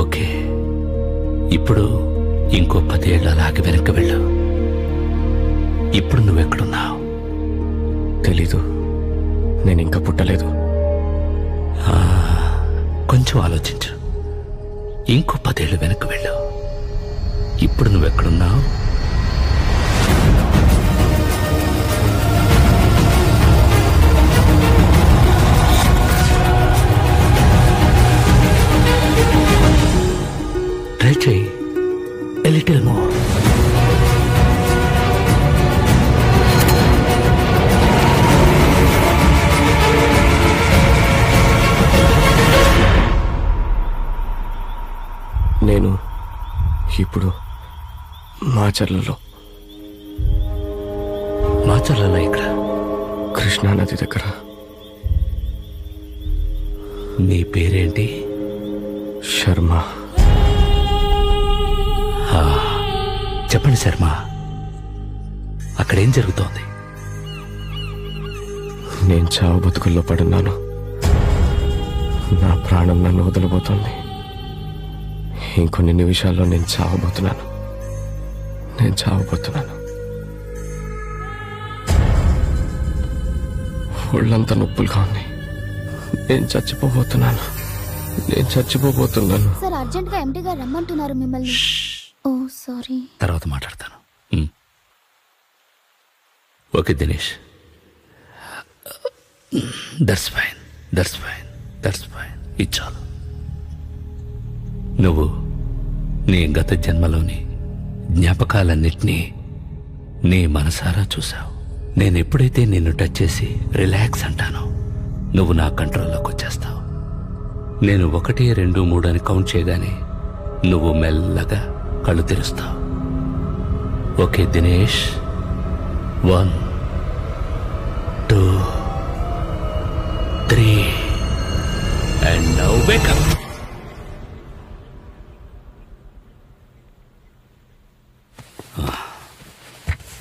ఓకే, ఇప్పుడు ఇంకో 10 ఏళ్ళు అలాగే వెనక్కి వెళ్ళు. ఇప్పుడు నువ్వెక్కడున్నావు? తెలీదు. నేను ఇంకా పుట్టలేదు. కొంచెం ఆలోచించు. ఇంకో 10 ఏళ్ళు వెనక్కి వెళ్ళు. ఇప్పుడు నువ్వెక్కడున్నావు? ట్రై చేయి. A little more. నేను ఇప్పుడు మాచర్లలో. మాచర్లలో ఇక్కడ? కృష్ణానది దగ్గర. నీ పేరేంటి? శర్మ. చెప్పండి శర్మ, అక్కడేం జరుగుతోంది? నేను చావు బతుకుల్లో పడున్నాను. నా ప్రాణం నన్ను వదలబోతోంది. ఇంకొన్ని నిమిషాల్లో నేను చావబోతున్నాను. ఒళ్ళంతా నొప్పులుగా ఉంది. నేను చచ్చిపోబోతున్నాను. సార్ అర్జెంట్ గా ఎండి గారు రమ్మంటున్నారు మిమ్మల్ని. ఓ సారీ. తర్వాత మాట్లాడతాను. Okay Dinesh, that's fine. ఇది చాలు. నువ్వు నీ గత జన్మలోని జ్ఞాపకాలన్నిటినీ నీ మనసారా చూశావు. నేను ఎప్పుడైతే నిన్ను టచ్ చేసి రిలాక్స్ అంటానో నువ్వు నా కంట్రోల్లోకి వచ్చేస్తావు. నేను 1, 2, 3 అని కౌంట్ చేయగానే నువ్వు మెల్లగా కళ్ళు తెరుస్తావు. Okay Dinesh, 1, 2, 3 and now wake up.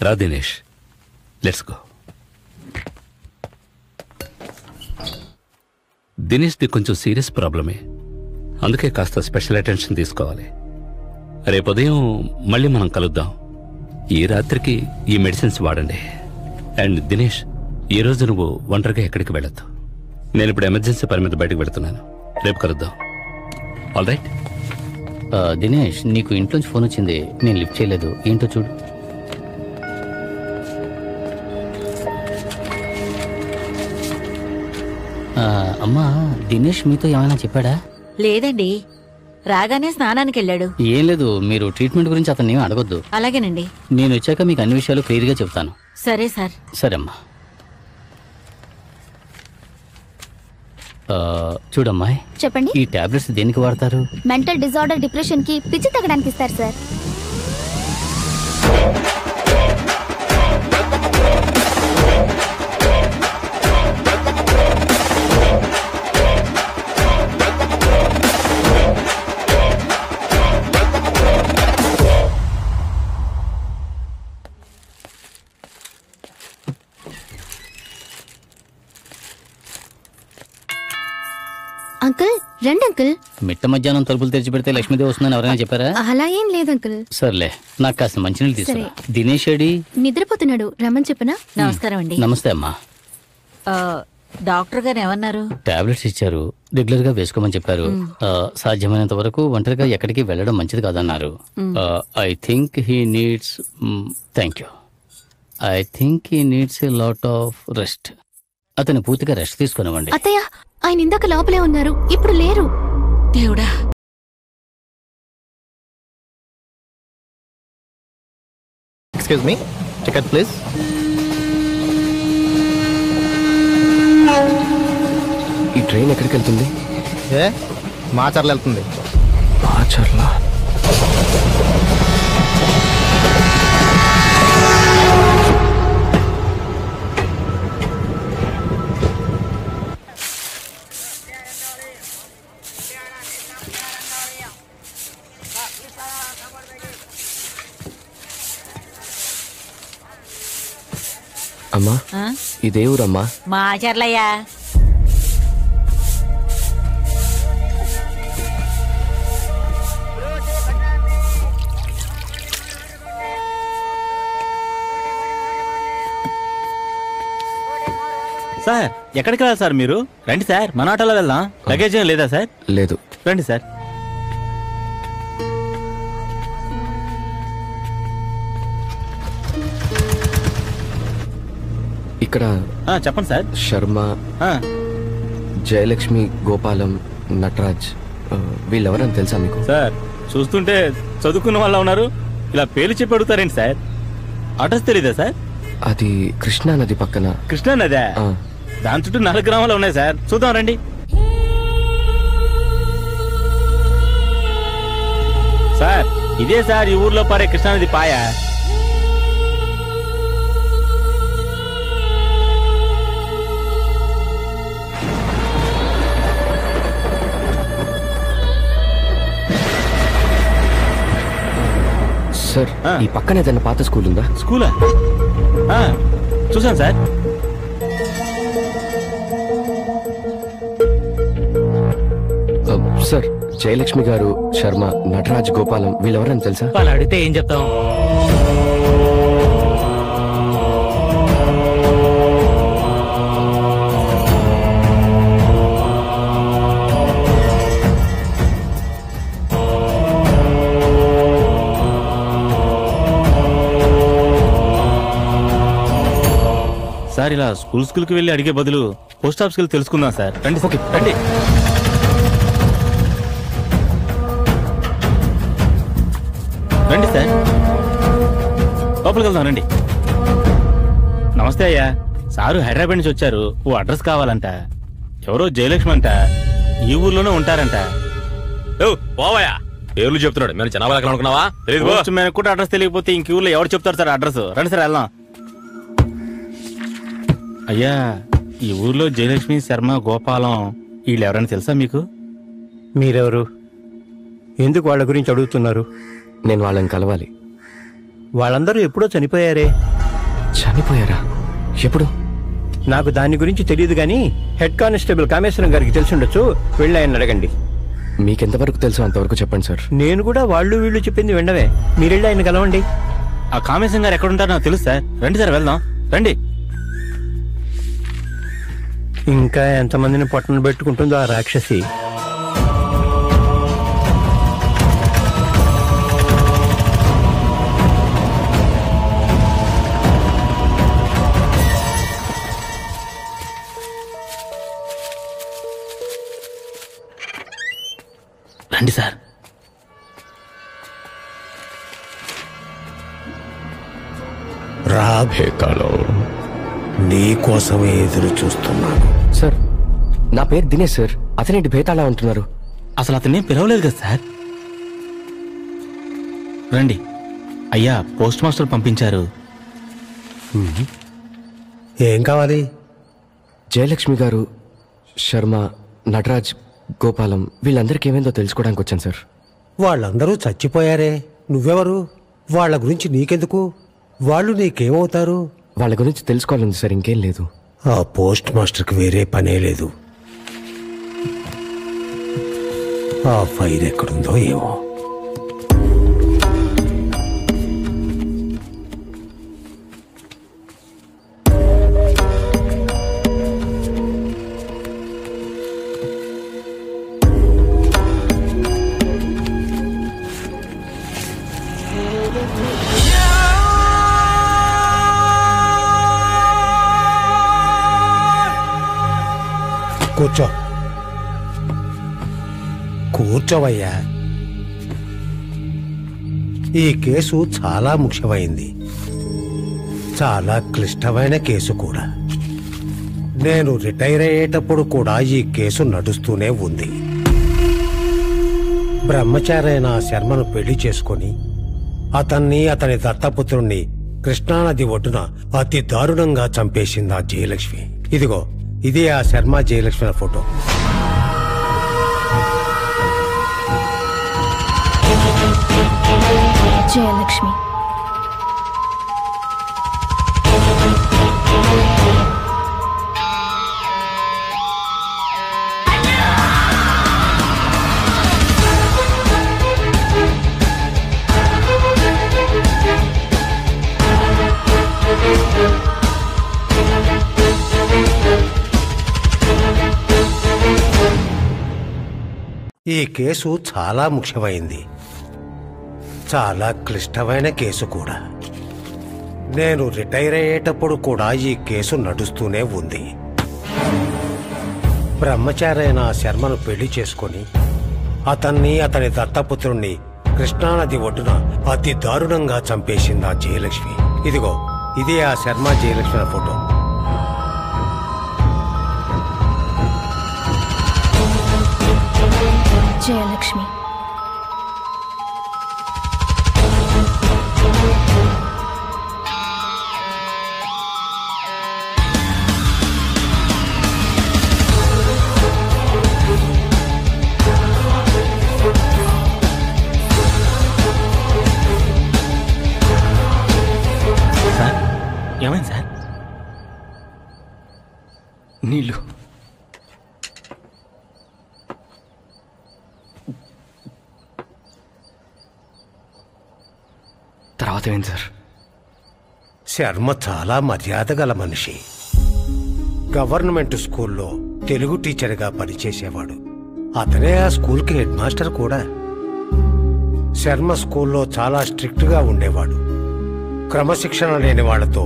రా దినేష్, లెట్స్ గో. దినేష్ది కొంచెం సీరియస్ ప్రాబ్లమే, అందుకే కాస్త స్పెషల్ అటెన్షన్ తీసుకోవాలి. రేపు ఉదయం మళ్ళీ మనం కలుద్దాం. ఈ రాత్రికి ఈ మెడిసిన్స్ వాడండి. అండ్ దినేష్, ఈ రోజు నువ్వు ఒంటరిగా ఎక్కడికి వెళ్ళొద్దు. నేను ఇప్పుడు ఎమర్జెన్సీ పని మీద బయటకు వెళుతున్నాను. రేపు కలుద్దాం. All right? దినేష్, నీకు ఇంట్లోంచి ఫోన్ వచ్చింది, నేను లిఫ్ట్ చేయలేదు. ఏంటో చూడు. అమ్మా, దినేష్ మీతో ఏమైనా చెప్పాడా? లేదండి, రాగానే స్నానానికి వెళ్ళాడు. ఏం లేదు, మీరు ట్రీట్మెంట్ గురించి అతన్ని ఏమీ అడగొద్దు. అలాగేనండి. నేను వచ్చాక మీకు అన్ని విషయాలు క్లియర్ గా చెప్తాను. సరే సార్. సరే అమ్మా. చూడమ్మాయి, చెప్పండి. ఈ టాబ్లెట్స్ దేనికి వాడతారు? మెంటల్ డిజార్డర్, డిప్రెషన్ కి పిచ్చి తగ్గడానికి ఇస్తారు సార్. అంకుల్, రండి అంకుల్. మిట్ట మధ్యాహ్నం తలుపులు తెరిచి పెడితే లక్ష్మీదేవి వస్తుందని ఎవరైనా చెప్పారా? అలా ఏం లేదు అంకుల్. సర్లే, నాకు కాస్త మంచినీళ్ళు తీసుకురా. దినేష్ ఏడి? నిద్రపోతున్నాడు, రమ్మని చెప్పనా? నమస్కారం అండి. నమస్తే అమ్మా. డాక్టర్ గారు ఏమన్నారు? టాబ్లెట్స్ ఇచ్చారు, రెగ్యులర్ గా వేసుకోమని చెప్పారు. సాధ్యమైనంత వరకు ఒంటరిగా ఎక్కడికి వెళ్ళడం మంచిది కాదన్నారు. I think he needs a lot of rest. అతను పూర్తిగా రెస్ట్ తీసుకునివ్వండి. అత్తయ్య, ఆయన ఇందాక లోపలే ఉన్నారు, ఇప్పుడు లేరు. దేవుడా. Excuse me, ticket please. ఈ ట్రైన్ ఎక్కడికి వెళ్తుంది? మాచర్ల వెళ్తుంది. మాచర్ల? అమ్మా, ఇదే ఊరమ్మా? మాచర్లయ్యా. సార్, ఎక్కడికి వెళ్ళాలి సార్ మీరు? రండి సార్, మన ఆటోలో వెళ్దాం. లగేజ్ ఏం లేదా సార్? లేదు. రండి సార్. ఇక్కడ చెప్పండి సార్. శర్మ, జయలక్ష్మి, గోపాలం, నటరాజ్ వీళ్ళెవరని తెలుసా మీకు? సార్, చూస్తుంటే చదువుకున్న వాళ్ళ ఉన్నారు. ఇలా పేర్లు చెప్పి అడుగుతారేంటి సార్? అడ్రస్ తెలీదా సార్? అది కృష్ణా నది పక్కన. కృష్ణా నదా? దాని చుట్టూ 4 గ్రామాలు ఉన్నాయి సార్. చూద్దాం రండి. సార్, ఇదే సార్ ఈ ఊర్లో పారే కృష్ణానది పాయ. సార్ ఈ పక్కన ఏదైనా పాత స్కూల్ ఉందా? స్కూలా? చూసాను సార్. సార్ జయలక్ష్మి గారు, శర్మ, నటరాజ్, గోపాలం వీళ్ళెవరని తెలుసా? వాళ్ళు అడిగితే ఏం చెప్తాం? సార్ ఇలా స్కూల్కి వెళ్ళి అడిగే బదులు పోస్ట్ ఆఫీస్కి వెళ్ళి తెలుసుకుందాం సార్. రండి. ఓకే రండి. రండి సార్, లోపలికి వెళ్దాం రండి. నమస్తే అయ్యా. సారు హైదరాబాద్ నుంచి వచ్చారు. ఓ అడ్రస్ కావాలంట. ఎవరో జయలక్ష్మి అంట, ఈ ఊర్లోనే ఉంటారంట. పోవయా, పేర్లు చెప్తున్నాడు. మేము జనాభా లెక్కలు అనుకున్నావా? మేము కూడా అడ్రస్ తెలియకపోతే ఇంక ఊర్లో ఎవరు చెప్తారు సార్ అడ్రస్? రండి సార్ వెళ్దాం. అయ్యా, ఈ ఊర్లో జయలక్ష్మి, శర్మ, గోపాలం వీళ్ళు ఎవరైనా తెలుసా మీకు? మీరెవరు? ఎందుకు వాళ్ళ గురించి అడుగుతున్నారు? నేను వాళ్ళని కలవాలి. వాళ్ళందరూ ఎప్పుడో చనిపోయారే. చనిపోయారా? ఎప్పుడు? నాకు దాని గురించి తెలియదు కానీ హెడ్ కానిస్టేబుల్ కామేశ్వరం గారికి తెలిసి ఉండొచ్చు. వెళ్ళి ఆయన అడగండి. మీకెంతవరకు తెలుసు అంతవరకు చెప్పండి సార్. నేను కూడా వాళ్ళు వీళ్ళు చెప్పింది వినవే. మీరెళ్ళి ఆయన కలవండి. ఆ కామేశ్వరం గారు ఎక్కడ ఉంటారో నాకు తెలుసు సార్. రండి సార్ వెళ్దాం. రండి. ఇంకా ఎంతమందిని పట్టణ పెట్టుకుంటుందో ఆ రాక్షసి. రండి సార్. రాబే కాలం నీకోసమే ఎదురు చూస్తున్నాను. సార్ నా పేరు దినేష్ సార్. అతనేంటి భేతాళా ఉంటున్నారు? అసలు అతనే పిలవలేదు కదా సార్. రండి. అయ్యా పోస్ట్ మాస్టర్ పంపించారు. ఏం కావాలి? జయలక్ష్మి గారు, శర్మ, నటరాజ్, గోపాలం వీళ్ళందరికీ ఏమైందో తెలుసుకోవడానికి వచ్చాను సార్. వాళ్ళందరూ చచ్చిపోయారే, నువ్వెవరు? వాళ్ళ గురించి నీకెందుకు? వాళ్ళు నీకేమవుతారు? వాళ్ళ గురించి తెలుసుకోవాలంది సార్, ఇంకేం లేదు. ఆ పోస్ట్ మాస్టర్కి వేరే పనే లేదు. ఆ ఫైల్ ఎక్కడుందో ఏమో. కూర్చో, కూర్చోవయ్యా. ఈ కేసు చాలా ముఖ్యమైంది, చాలా క్లిష్టమైన కేసు కూడా. నేను రిటైర్ అయ్యేటప్పుడు కూడా ఈ కేసు నడుస్తూనే ఉంది. బ్రహ్మచారైన శర్మను పెళ్లి చేసుకొని అతన్ని, అతని దత్తపుత్రుణ్ణి కృష్ణానది ఒడ్డున అతి దారుణంగా చంపేసింది ఆ జయలక్ష్మి. ఇదిగో ఇదే ఆ శర్మ జయలక్ష్మి ఫోటో. జయలక్ష్మి ఈ కేసు చాలా ముఖ్యమైంది, చాలా క్లిష్టమైన కేసు కూడా. నేను రిటైర్ అయ్యేటప్పుడు కూడా ఈ కేసు నడుస్తూనే ఉంది. బ్రహ్మచారైన శర్మను పెళ్లి చేసుకొని అతన్ని, అతని దత్తపుత్రుణ్ణి కృష్ణానది ఒడ్డున అతి దారుణంగా చంపేసింది ఆ జయలక్ష్మి. ఇదిగో ఇదే ఆ శర్మ జయలక్ష్మి ఫోటో. జయలక్ష్మి నీళ్ళు. తర్వాత ఏంటి సార్? శర్మ చాలా మర్యాద గల మనిషి. గవర్నమెంట్ స్కూల్లో తెలుగు టీచర్గా పనిచేసేవాడు. అతనే ఆ స్కూల్కి హెడ్ మాస్టర్ కూడా. శర్మ స్కూల్లో చాలా స్ట్రిక్ట్గా ఉండేవాడు. క్రమశిక్షణ లేని వాళ్లతో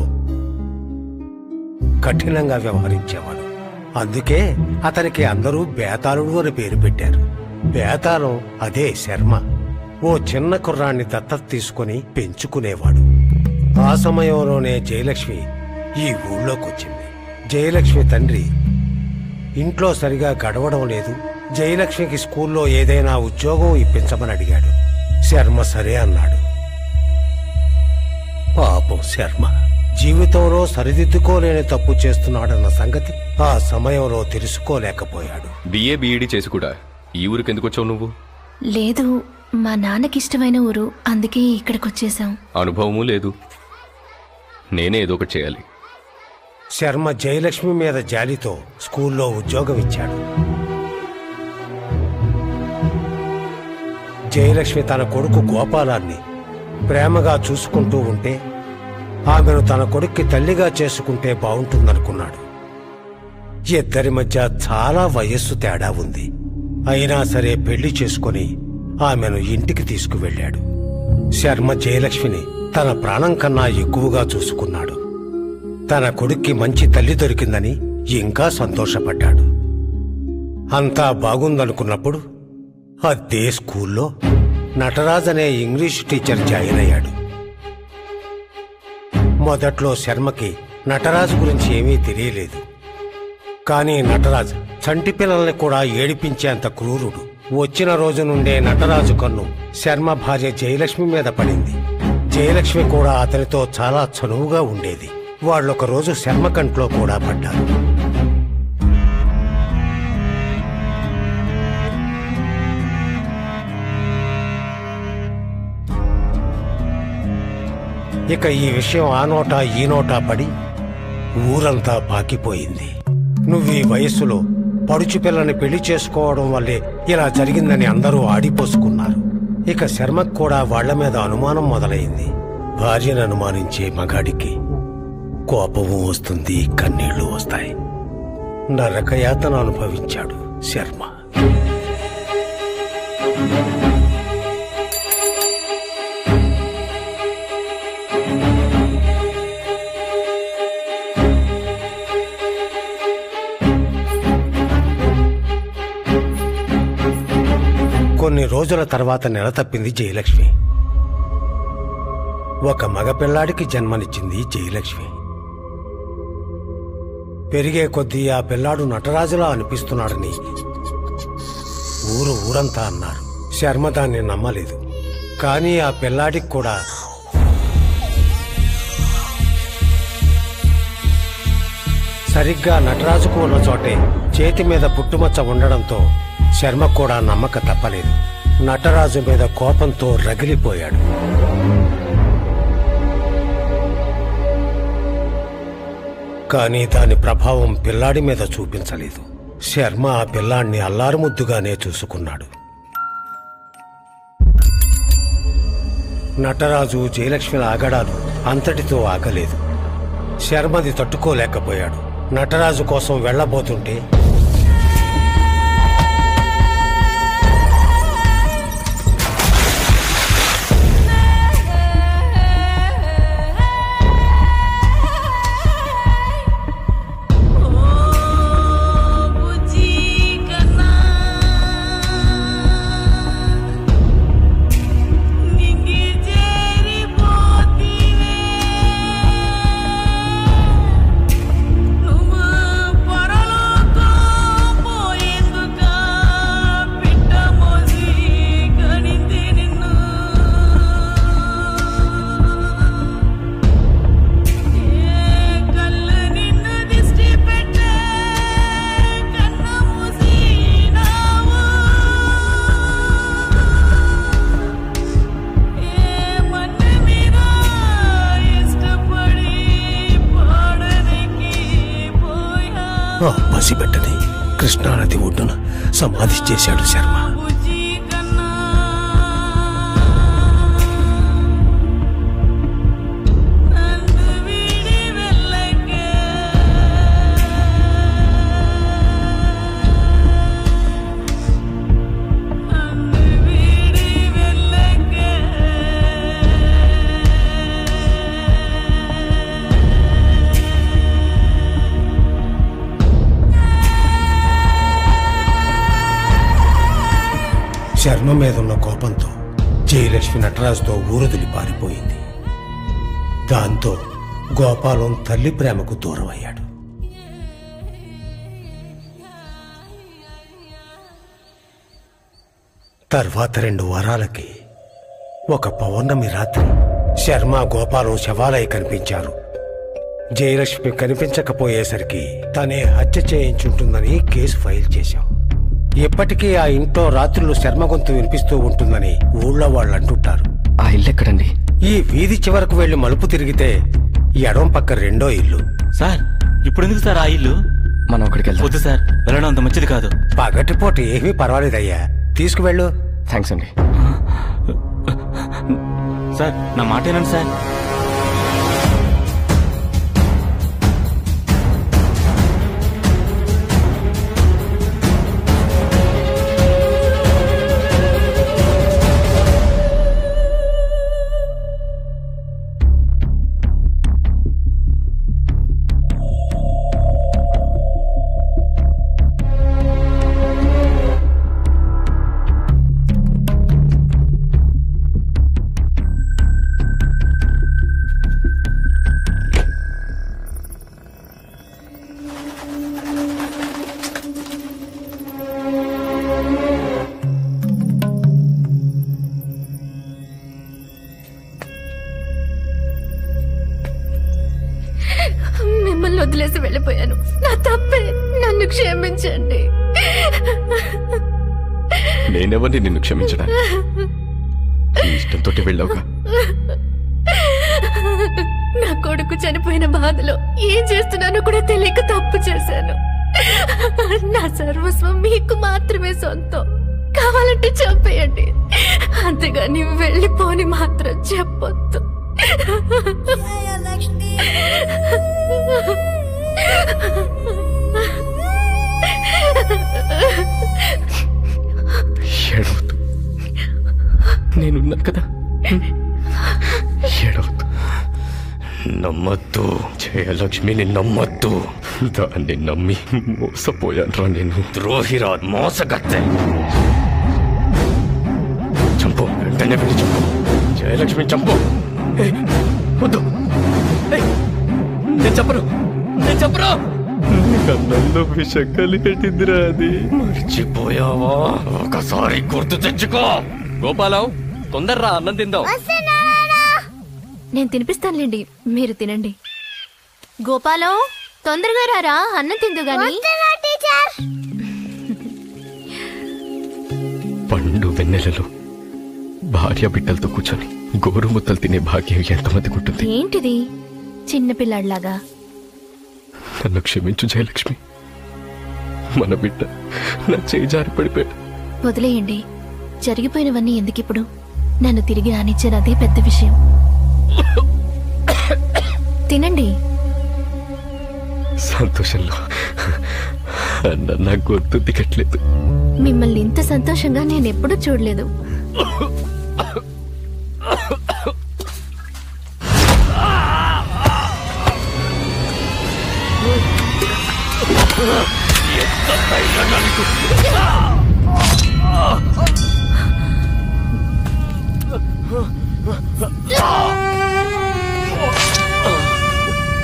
కఠినంగా వ్యవహరించేవాడు. అందుకే అతనికి అందరూ బేతాళుడు అని పేరు పెట్టారు. బేతాళం అదే శర్మ. ఓ చిన్న కుర్రాన్ని దత్తత తీసుకుని పెంచుకునేవాడు. ఆ సమయంలోనే జయలక్ష్మి ఈ ఊళ్ళోకొచ్చింది. జయలక్ష్మి తండ్రి ఇంట్లో సరిగా గడవడం లేదు, జయలక్ష్మికి స్కూల్లో ఏదైనా ఉద్యోగం ఇప్పించమని అడిగాడు. శర్మ సరే అన్నాడు. పాపం శర్మ జీవితంలో సరిదిద్దుకోలేని తప్పు చేస్తున్నాడన్న సంగతి ఆ సమయంలో తెలుసుకోలేకపోయాడు. బిఏ బిఈడి చేసి కూడా ఈ ఊరికి ఎందుకు వచ్చావు నువ్వు? లేదు, మా నాన్నకి ఇష్టమైన ఊరు, అందుకే ఇక్కడికి వచ్చేసాం. అనుభవము లేదు, నేనే ఏదో ఒకటి చేయాలి. శర్మ జయలక్ష్మి మీద జాలితో స్కూల్లో ఉద్యోగం ఇచ్చాడు. జయలక్ష్మి తన కొడుకు గోపాలాన్ని ప్రేమగా చూసుకుంటూ ఉంటే ఆమెను తన కొడుక్కి తల్లిగా చేసుకుంటే బాగుంటుందనుకున్నాడు. ఇద్దరి మధ్య చాలా వయస్సు తేడా ఉంది. అయినా సరే పెళ్లి చేసుకుని ఆమెను ఇంటికి తీసుకువెళ్ళాడు. శర్మ జయలక్ష్మిని తన ప్రాణం కన్నా ఎక్కువగా చూసుకున్నాడు. తన కొడుక్కి మంచి తల్లి దొరికిందని ఇంకా సంతోషపడ్డాడు. అంతా బాగుందనుకున్నప్పుడు అదే స్కూల్లో నటరాజ్ అనే ఇంగ్లీష్ టీచర్ జాయిన్ అయ్యాడు. మొదట్లో శర్మకి నటరాజు గురించి ఏమీ తెలియలేదు. కానీ నటరాజ్ చంటి పిల్లల్ని కూడా ఏడిపించేంత క్రూరుడు. వచ్చిన రోజు నుండే నటరాజు కన్ను శర్మ భార్య జయలక్ష్మి మీద పడింది. జయలక్ష్మి కూడా అతనితో చాలా చనువుగా ఉండేది. వాళ్ళొక రోజు శర్మ కంట్లో కూడా పడ్డారు. ఇక ఈ విషయం ఆ నోటా ఈ నోటా పడి ఊరంతా పాకిపోయింది. నువ్వీ వయస్సులో పడుచు పిల్లని పెళ్లి చేసుకోవడం వల్లే ఇలా జరిగిందని అందరూ ఆడిపోసుకున్నారు. ఇక శర్మకు కూడా వాళ్ల మీద అనుమానం మొదలైంది. భార్యను అనుమానించే మగాడికి కోపము వస్తుంది, కన్నీళ్లు వస్తాయి. నరకయాతన అనుభవించాడు శర్మ. కొన్ని రోజుల తర్వాత నెల తప్పింది జయలక్ష్మి. ఒక మగపిల్లాడికి జన్మనిచ్చింది జయలక్ష్మి. పెరిగే కొద్దీ ఆ పిల్లాడు నటరాజులా అనిపిస్తున్నాడని ఊరంతా అన్నారు. శర్మ దాన్ని నమ్మలేదు. కానీ ఆ పిల్లాడికి కూడా సరిగ్గా నటరాజుకు ఉన్న చోటే చేతి మీద పుట్టుమచ్చ ఉండడంతో శర్మ కూడా నమ్మక తప్పలేదు. నటరాజు మీద కోపంతో రగిలిపోయాడు. కానీ దాని ప్రభావం పిల్లాడి మీద చూపించలేదు. శర్మ ఆ పిల్లాడిని అల్లారుముద్దుగానే చూసుకున్నాడు. నటరాజు జయలక్ష్మిల ఆగడాలు అంతటితో ఆగలేదు. శర్మది తట్టుకోలేకపోయాడు. నటరాజు కోసం వెళ్లబోతుంటే నువ్వు పరలోకం ఆ పసిబిడ్డని కృష్ణానది ఒడ్డున సమాధి చేశాడు శర్మ. శర్మ మీదున్న కోపంతో జయలక్ష్మి నటరాజుతో ఊరొదిలి పారిపోయింది. దాంతో గోపాలం తల్లి ప్రేమకు దూరమయ్యాడు. తర్వాత 2 వారాలకి ఒక పౌర్ణమి రాత్రి శర్మ గోపాలం శవాలయ కనిపించారు. జయలక్ష్మి కనిపించకపోయేసరికి తనే హత్య చేయించుంటుందని కేసు ఫైల్ చేశాం. ఇప్పటికీ ఆ ఇంట్లో రాత్రులు శర్మ గొంతు వినిపిస్తూ ఉంటుందని ఊళ్ళో వాళ్ళు అంటుంటారు. ఆ ఇల్లు ఎక్కడండి? ఈ వీధి చివరకు వెళ్లి మలుపు తిరిగితే ఎడం పక్క 2వ ఇల్లు. సార్ ఇప్పుడు ఎందుకు సార్ ఆ ఇల్లు? మనం అక్కడికి వెళ్దాం. వద్దు సార్, వెళ్ళడం అంత మంచిది కాదు. పగటిపూట ఏమీ పర్వాలేదయ్యా, తీసుకువెళ్ళు. థ్యాంక్స్ అండి. సార్ నా మాట ఏనండి సార్. మిమ్మల్ని వదిలేసి వెళ్ళిపోయాను, నా తప్పే, నన్ను క్షమించండి. నేనెవరిని నిన్ను క్షమించడానికి? ఇష్టంతో వెళ్ళావుగా. నా కొడుకు చనిపోయిన బాధలో ఏం చేస్తున్నానో కూడా తెలియక తప్పు చేశాను. నా సర్వస్వం మీకు మాత్రమే సొంతం, కావాలంటే చంపేయండి, అంతేగాని వెళ్ళిపోని మాత్రం చెప్పొద్దు. ఏడవద్దు, నేనున్నాను కదా. ఏడవద్దు. నమ్మద్దు జయలక్ష్మిని, నమ్మద్దు. దాన్ని నమ్మి మోసపోయాను. నేను ద్రోహిరా, మోసగత్తె. చంపు, వెంటనే వెళ్ళి చంపు. జయలక్ష్మి చంపు. వద్దు, నేను చెప్పను, నేను చెప్పను. కన్నంలో విషం కలిగట్టిందిరా, అది మర్చిపోయావా? ఒకసారి గుర్తు తెచ్చుకో. గోపాలం, తొందరరా, అన్నం తిందాం. నేను తినిపిస్తానులేండి, మీరు తినండి. గోపాలం, తొందరగా రారా, అన్నం తిందు గాని. పండు వెన్నెలలో భార్య బిడ్డలతో కూర్చొని గోరుముద్దలు తినే భాగ్యం ఎంతమందికి ఉంటుంది? ఏంటిది చిన్నపిల్లాడిలాగా? నన్ను క్షమించు జయలక్ష్మి, మన బిడ్డ నా చేయి జారి పడిపోయాడు. వదిలేయండి, జరిగిపోయినవన్నీ ఎందుకిప్పుడు? నన్ను తిరిగి రానిచ్చారు, అదే పెద్ద విషయం. తినండి. సంతోషంలో నా గొంతు దిగట్లేదు. మిమ్మల్ని ఇంత సంతోషంగా నేను ఎప్పుడూ చూడలేదు.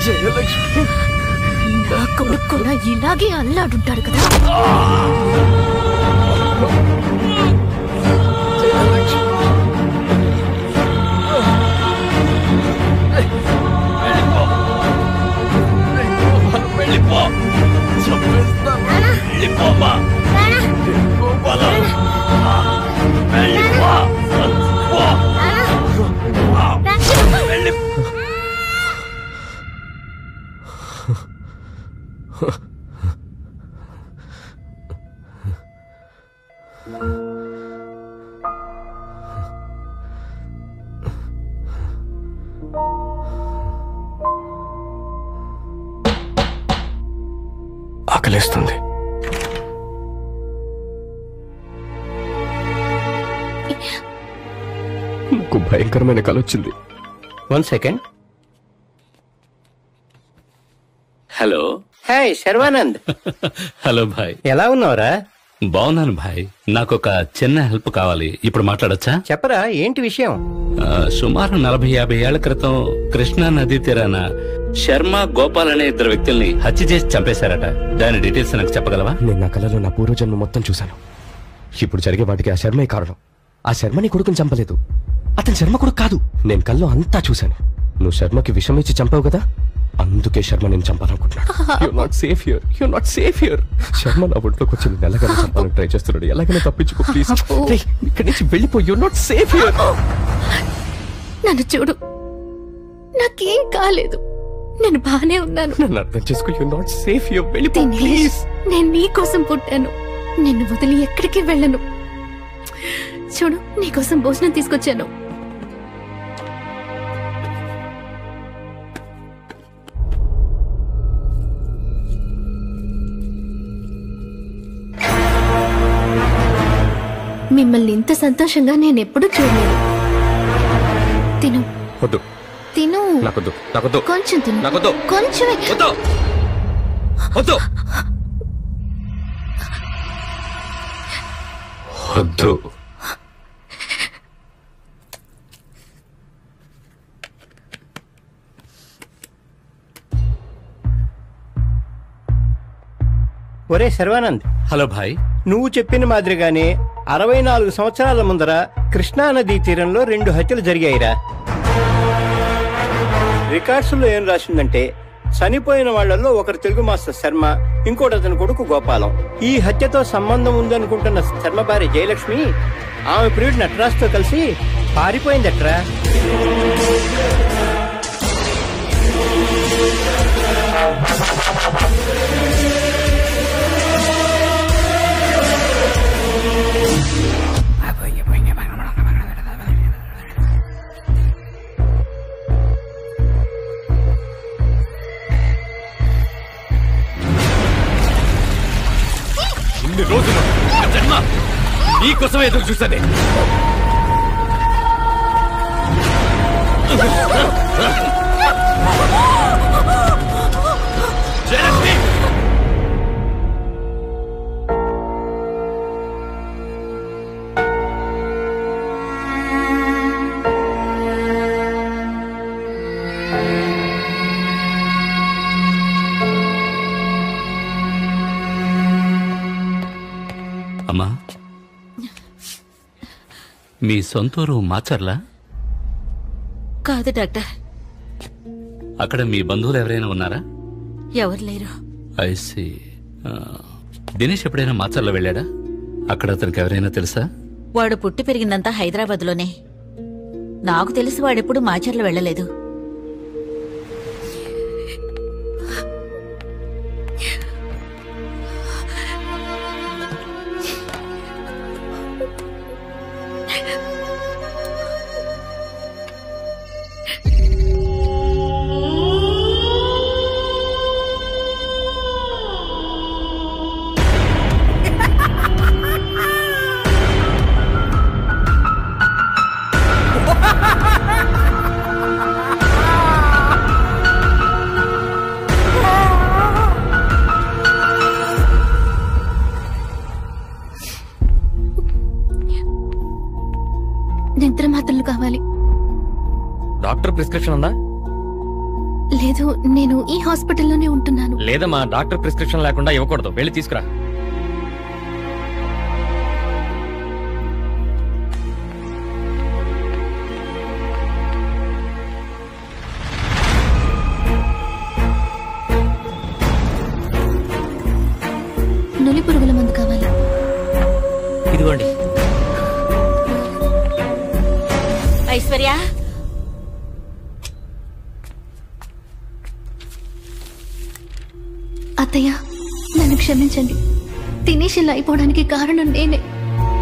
జయలక్ష్మి, నా కొడుకు కూడా ఇలాగే అల్లాడుంటాడు కదా. ఆకలేస్తుంది. నాకు భయంకరమైన కల వచ్చింది. 1 second. Hello. Hi Sharwanand. Hello భాయ్, ఎలా ఉన్నావురా? బాగున్నాను భాయ్. నాకు ఒక చిన్న హెల్ప్ కావాలి. ఇప్పుడు మాట్లాడొచ్చా? చెప్పరా, ఏంటి విషయం? సుమారు 40-50 ఏళ్ల క్రితం కృష్ణా నదీ తీరాన శర్మ, గోపాల్ అనే 2 వ్యక్తుల్ని హత్య చేసి చంపేశారట. దాని డీటెయిల్స్ నాకు చెప్పగలవా? నేను నా కలలో నా పూర్వజన్మ మొత్తం చూశాను. ఇప్పుడు జరిగే వాటికి ఆ శర్మే కారణం. ఆ శర్మని కొడుకుని చంపలేదు, అతని శర్మ కొడుకు కాదు. నేను కల్లో అంతా చూశాను. నువ్వు శర్మకి విషం ఇచ్చి చంపావు కదా, అందుకే శర్మ నేను చంపాలనుకుంటున్నాడు. You're not safe here. You're not safe here. Sharma నా ఒంట్లోకి వచ్చి నేను ఎలాగైనా చంపాలని ట్రై చేస్తున్నాడు. ఎలాగైనా తప్పించుకో ప్లీజ్. ఇక్కడి నుంచి వెళ్ళిపో. You're not safe here. నన్ను చూడు, నాకేం కాలేదు, నేను బానే ఉన్నాను. నన్ను అర్థం చేసుకో. You're not safe here. వెళ్ళిపో ప్లీజ్. నేను నీకోసం పుట్టాను, నిన్ను వదిలి ఎక్కడికి వెళ్ళను. చూడు, నీకోసం భోజనం తీసుకొచ్చాను. మిమ్మల్ని ఇంత సంతోషంగా నేను ఎప్పుడూ చూడలేదు. తిను. వద్దు. తిను. నాకొద్దు. నాకొద్దు. కొంచెం తిను. నాకొద్దు. కొంచెమే. వద్దు. వద్దు. వద్దు. ఒరే శర్వానంద్. హలో భాయ్. నువ్వు చెప్పిన మాదిరిగానే 64 సంవత్సరాల ముందర కృష్ణా నదీ తీరంలో 2 హత్యలు జరిగాయిరా. రికార్డ్స్ లో ఏం రాసిందంటే, చనిపోయిన వాళ్లలో ఒకరు తెలుగు మాస్టర్ శర్మ, ఇంకోటి అతని కొడుకు గోపాలం. ఈ హత్యతో సంబంధం ఉందనుకుంటున్న శర్మ భార్య జయలక్ష్మి ఆమె ప్రియుడు నటరాజ్ తో కలిసి పారిపోయిందట్రా. ఇన్ని రోజులు నా జన్మ నీకోసమే ఎదురు చూసానే. జయలక్ష్మి, అమ్మా, మీ సొంతూరు మాచర్లా? కాదు డాక్టర్. అక్కడ మీ బంధువులు ఎవరైనా ఉన్నారా? ఎవరు లేరు. ఐసి. దినేష్ ఎప్పుడైనా మాచర్లో వెళ్ళాడా? అక్కడ అతనికి ఎవరైనా తెలుసా? వాడు పుట్టి పెరిగిందంతా హైదరాబాద్ లోనే. నాకు తెలిసి వాడెప్పుడు మాచర్లు వెళ్ళలేదు. నిద్ర మాత్రలు కావాలి. డాక్టర్ ప్రిస్క్రిప్షన్ ఉందా? లేదు, నేను ఈ హాస్పిటల్లోనే ఉంటున్నాను. లేదమ్మా, డాక్టర్ ప్రిస్క్రిప్షన్ లేకుండా ఇవ్వకూడదు. వెళ్ళి తీసుకురా. నులి పురుగుల మందు కావాలి. ఇదిగోండి. ఐశ్వర్య, అత్తయ్య నన్ను క్షమించండి. దినేష్ ఇలా అయిపోవడానికి కారణం నేనే.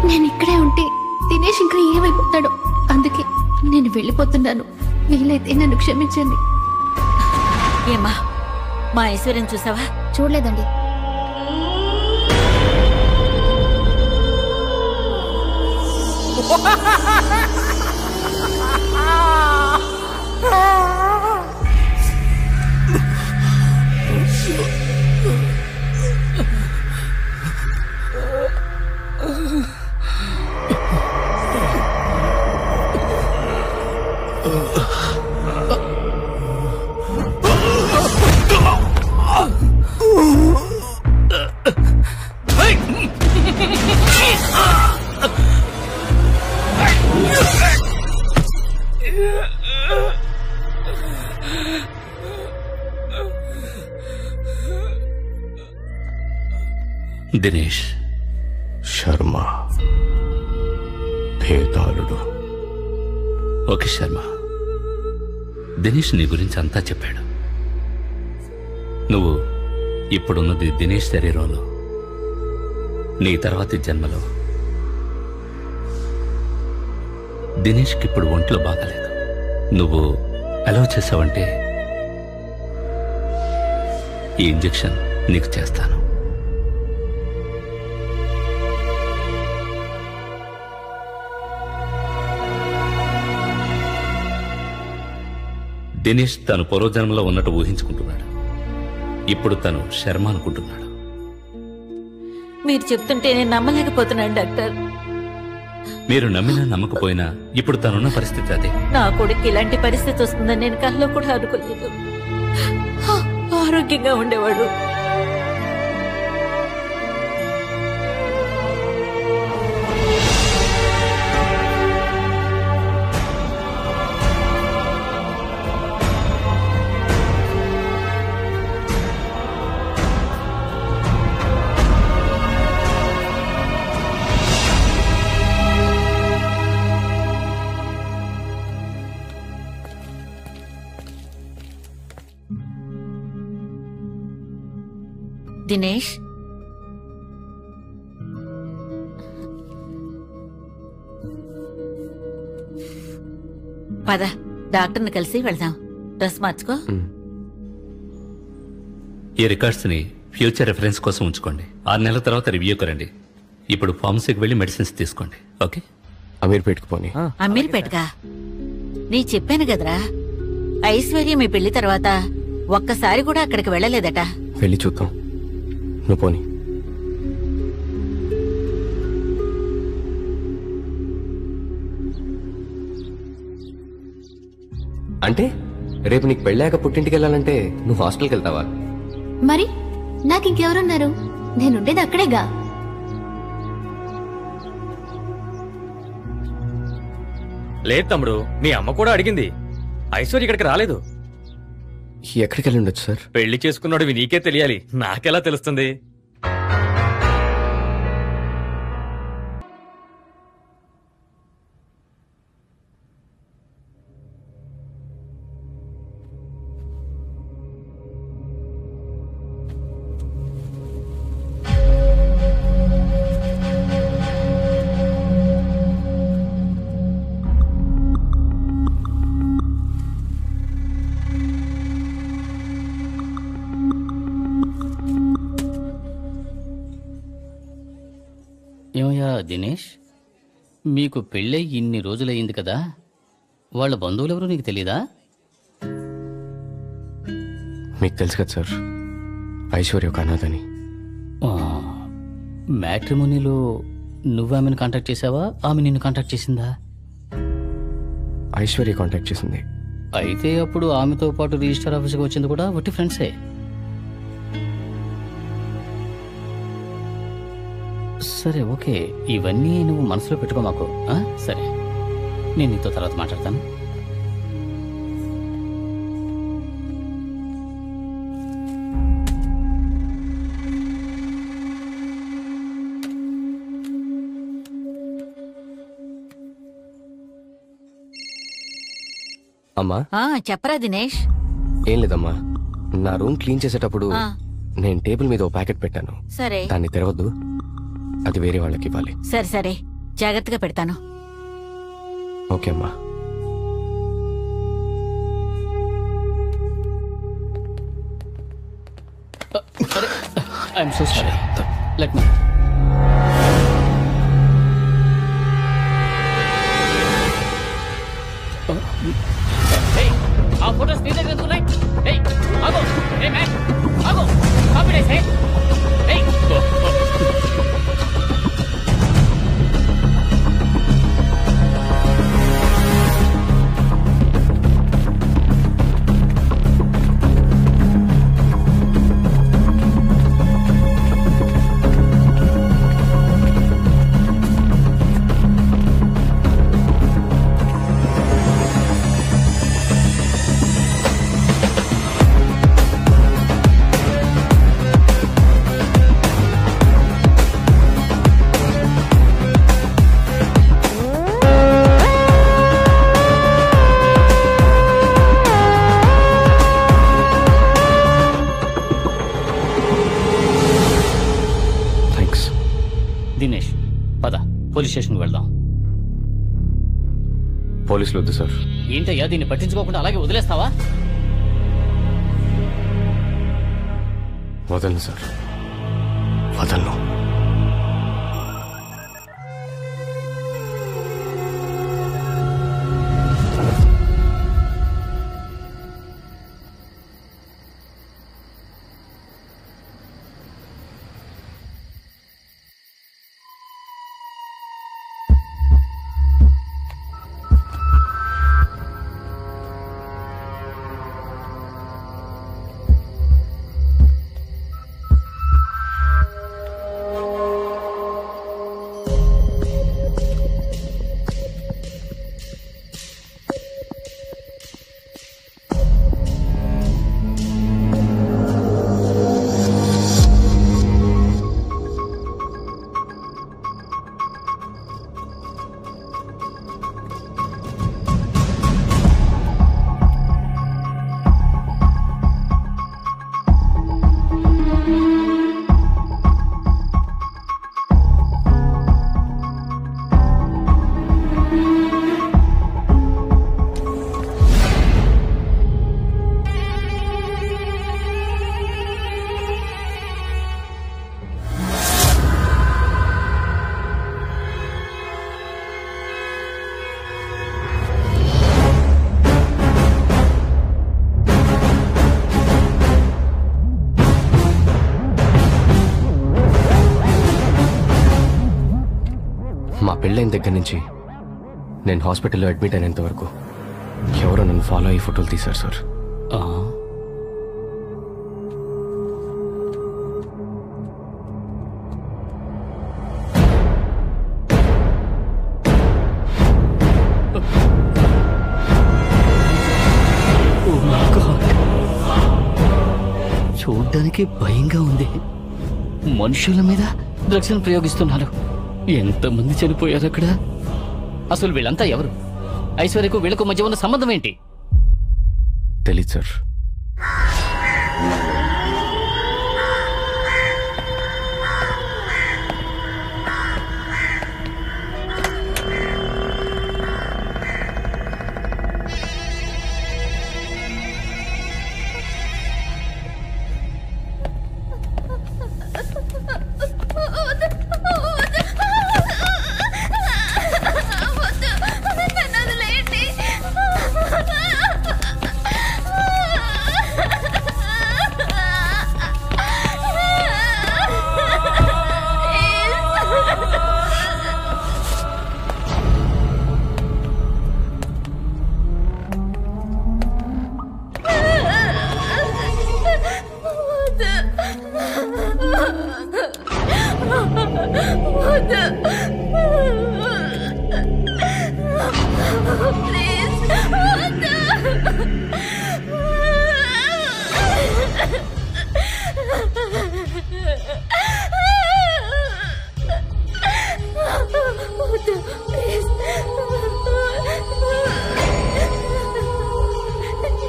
నేను ఇక్కడే ఉంటే దినేష్ ఇంకా ఏమైపోతాడో, అందుకే నేను వెళ్ళిపోతున్నాను. వీలైతే నన్ను క్షమించండి. ఏమా మా ఐశ్వర్యం చూసావా? చూడలేదండి. దినేష్ శర్మ భేదాళుడు. ఓకే శర్మ, దినేష్ నీ గురించి అంతా చెప్పాడు. నువ్వు ఇప్పుడున్నది దినేష్ శరీరంలో, నీ తర్వాతి జన్మలో దినేష్కి ఇప్పుడు ఒంట్లో బాగాలేదు. నువ్వు అలౌ చేసావంటే ఈ ఇంజెక్షన్ నీకు చేస్తాను. దినేష్ తను పూర్వజన్మలో ఉన్నట్టు ఊహించుకుంటున్నాడు. ఇప్పుడు తను శర్మ అనుకుంటున్నాడు. మీరు చెప్తుంటే నేను నమ్మలేకపోతున్నాను డాక్టర్. మీరు నమ్మినా నమ్మకపోయినా ఇప్పుడు తనున్న పరిస్థితి అదే. నా కొడుకు ఇలాంటి పరిస్థితి వస్తుందని నేను కల్లో కూడా అనుకోలేదు. ఆరోగ్యంగా ఉండేవాడు. దినేష్, పద డాక్టర్ని కలిసి వెళ్దాం. డ్రెస్ మార్చుకో. ఈ రికార్డ్స్ ని ఫ్యూచర్ రెఫరెన్స్ కోసం ఉంచుకోండి. 6 నెలల తర్వాత రివ్యూకి రండి. ఇప్పుడు ఫార్మసీకి వెళ్ళి మెడిసిన్స్ తీసుకోండి. ఓకే? అమీర్పేట్కి పోనీ. అమీర్పేటగా? నీ చెప్పాను కదరా, ఐశ్వర్య మీ పెళ్లి తర్వాత ఒక్కసారి కూడా అక్కడికి వెళ్ళలేదట. వెళ్ళి చూద్దాం. నువ్వు పోనీ. అంటే రేపు నీకు పెళ్ళాక పుట్టింటికి వెళ్ళాలంటే నువ్వు హాస్టల్కి వెళ్తావా? మరి నాకు ఇంకెవరున్నారు? నేనుండేది అక్కడేగా. లేదు తమ్ముడు, మీ అమ్మ కూడా అడిగింది. ఐశ్వర్య ఇక్కడికి రాలేదు. ఎక్కడికి వెళ్ళి ఉండొచ్చు సార్? పెళ్లి చేసుకున్నాడు నీకే తెలియాలి, నాకెలా తెలుస్తుంది? ఏమయ్యా దినేష్, మీకు పెళ్ళై ఇన్ని రోజులయ్యింది కదా, వాళ్ళ బంధువులెవరూ నీకు తెలీదా? మీకు తెలుసు కదా సార్, ఐశ్వర్య ఒక అనాథని. మ్యాట్రిమోనీలో నువ్వు ఆమెను కాంటాక్ట్ చేసావా, ఆమె నిన్ను కాంటాక్ట్ చేసిందా? ఐశ్వర్య కాంటాక్ట్ చేసింది. అయితే అప్పుడు ఆమెతో పాటు రిజిస్టర్ ఆఫీస్కి వచ్చింది కూడా ఒట్టి ఫ్రెండ్సే. సరే ఓకే, ఇవన్నీ నువ్వు మనసులో పెట్టుకో మాకు. సరే, నేను నీతో తర్వాత మాట్లాడతాను. అమ్మా. చెప్పరా దినేష్? ఏం లేదమ్మా, నా రూమ్ క్లీన్ చేసేటప్పుడు నేను టేబుల్ మీద ఓ ప్యాకెట్ పెట్టాను. సరే. దాన్ని తెరవద్దు, అది వేరే వాళ్ళకి ఇవ్వాలి. సరే సరే, జాగ్రత్తగా పెడతాను. ఓకే అమ్మా. I'm so sorry. Let me. ఆ ఫోటోస్ నీ దగ్గర ఉన్నాయి. ఆగో మ్యాన్, ఆగో కాన్ఫిడెన్స్. దినేష్ పద, పోలీస్ స్టేషన్కి వెళ్దాం. పోలీసులు వద్దు సార్. ఏంటయ్యా దీన్ని పట్టించుకోకుండా అలాగే వదిలేస్తావా? వదలను సార్, వదలను. మా పెళ్ళైన దగ్గర నుంచి నేను హాస్పిటల్లో అడ్మిట్ అయినంత వరకు ఎవరో నన్ను ఫాలో అయ్యి ఫోటోలు తీశారు సార్. చూడ్డానికి భయంగా ఉంది. మనుషుల మీద డ్రగ్స్ ప్రయోగిస్తున్నారు. ఎంతమంది చనిపోయారు అక్కడ? అసలు వీళ్ళంతా ఎవరు? ఐశ్వర్యకు వీళ్ళకు మధ్య ఉన్న సంబంధం ఏంటి? తెలీదు సార్.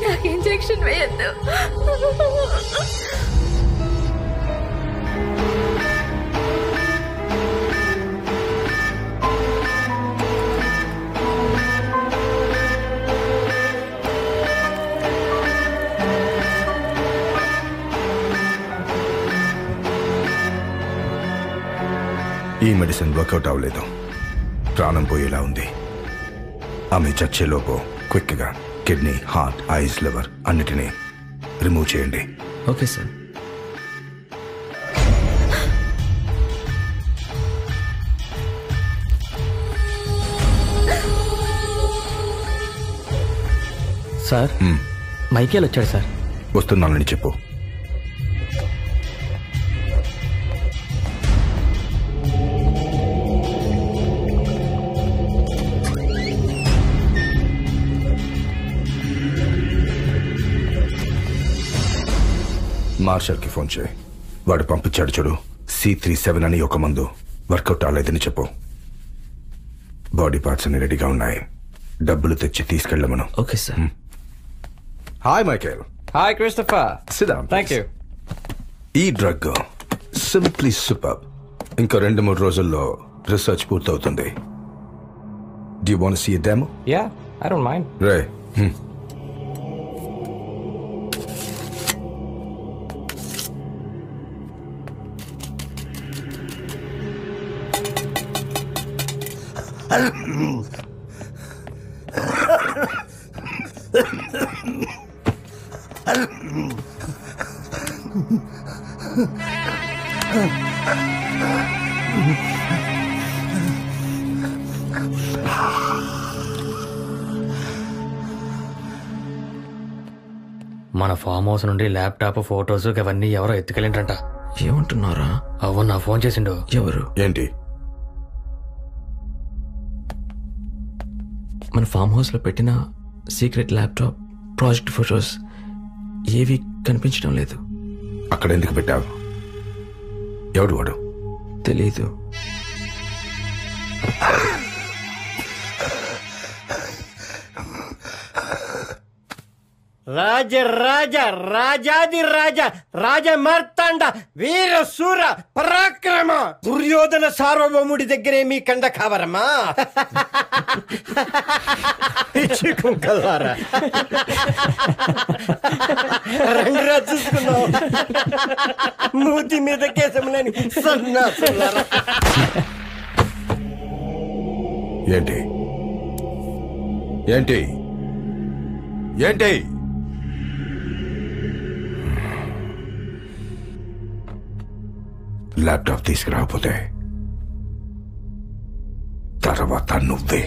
నాకు ఇంజెక్షన్ వేయద్దు. ఈ మెడిసిన్ వర్కౌట్ అవ్వలేదు, ప్రాణం పోయేలా ఉంది. ఆమె చచ్చేలోపు క్విక్గా కిడ్నీ, హార్ట్, ఐస్, లివర్ అన్నిటినీ రిమూవ్ చేయండి. Okay sir. సార్ మైకేల్ వచ్చాడు సార్. వస్తున్నానని చెప్పు. మార్షల్కి ఫోన్ చేయి. వాడు పంపించాడు చూడు, C37 అని ఒక మందు. వర్కౌట్ అవ్వలేదని చెప్పు. బాడీ పార్ట్స్ అన్ని రెడీగా ఉన్నాయి, డబ్బులు తెచ్చి తీసుకెళ్ళమను. Okay sir. Hi Michael. Hi Christopher. Sit down. Thank you. ఈ డ్రగ్ సింప్లీ సూపర్. ఇంకా 2-3 రోజుల్లో రీసెర్చ్ పూర్తవుతుంది. Do you want see a demo? Yeah, I don't mind. రే మన ఫామ్ హౌస్ నుండి ల్యాప్టాప్, ఫోటోస్ అవన్నీ ఎవరో ఎత్తుకెళ్ళింటంట. ఏమంటున్నారా? అవును, నా ఫోన్ చేసిండు. ఎవరు? ఏంటి? మన ఫామ్ హౌస్ లో పెట్టిన సీక్రెట్ ల్యాప్టాప్, ప్రాజెక్ట్ ఫోటోస్ ఏవి కనిపించడం లేదు. అక్కడ ఎందుకు పెట్టావు? ఎవడు వాడు? తెలీదు. రాజ రాజ రాజాది రాజ రాజ మార్తాండ వీర సూర పరాక్రమ దుర్యోధన సార్వభౌముడి దగ్గరే మీ కండ కావరమా? కుంకల్లారా రండిరా చూసుకున్నావు. మూతి మీద కేసములని సన్నాసులారా. ఏంటి ఏంటి ఏంటి? ల్యాప్టాప్ తీసుకురాకపోతే తర్వాత నువ్వే.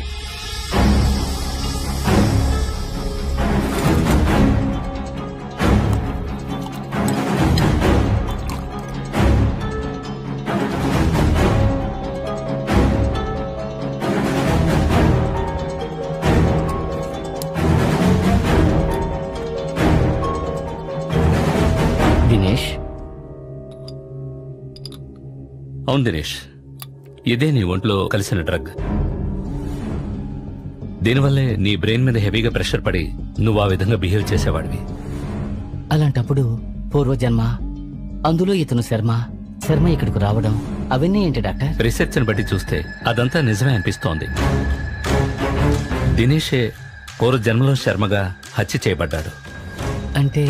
దినేష్. అవును దినేష్, ఇదే నీ ఒంట్లో కలిసిన డ్రగ్. దీనివల్లే నీ బ్రెయిన్ మీద హెవీగా ప్రెషర్ పడి నువ్వు ఆ విధంగా బిహేవ్ చేసేవాడివి. అలాంటప్పుడు పూర్వజన్మ, అందులో ఇతను శర్మ ఇక్కడికి రావడం అవన్నీ ఏంటి డాక్టర్? రీసెర్చ్ని బట్టి చూస్తే అదంతా నిజమే అనిపిస్తోంది. దినేషే పూర్వజన్మలో శర్మగా హత్య చేయబడ్డాడు. అంటే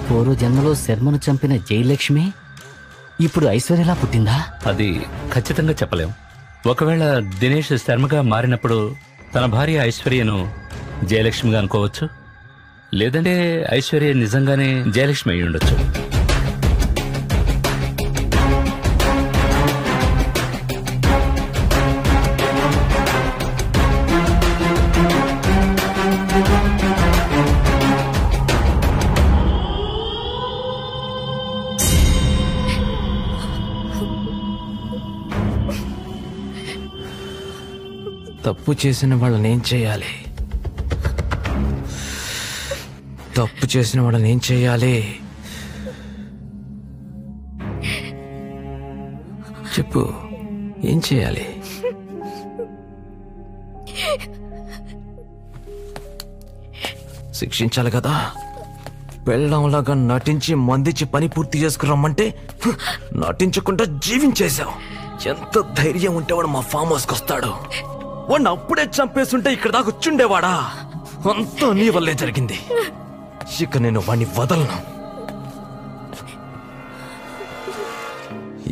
పూర్వజన్మలో శర్మను చంపిన జయలక్ష్మి ఇప్పుడు ఐశ్వర్యలా పుట్టిందా? అది ఖచ్చితంగా చెప్పలేం. ఒకవేళ దినేష్ శర్మగా మారినప్పుడు తన భార్య ఐశ్వర్యను జయలక్ష్మిగా అనుకోవచ్చు, లేదంటే ఐశ్వర్య నిజంగానే జయలక్ష్మి అయి ఉండొచ్చు. తప్పు చేసిన వాళ్ళని ఏం చేయాలి? తప్పు చేసిన వాళ్ళని ఏం చేయాలి? చెప్పు, ఏం చేయాలి? శిక్షించాలి కదా. పెళ్ళంలాగా నటించి మందించి పని పూర్తి చేసుకురమ్మంటే నటించకుండా జీవించేశావు. ఎంత ధైర్యం ఉంటే వాడు మా ఫామ్ హౌస్కి వస్తాడు? వాడిని అప్పుడే చంపేస్తుంటే ఇక్కడ దాకా వచ్చుండేవాడా? అంతా నీ వల్లే జరిగింది. ఇక నేను వాడిని వదలను.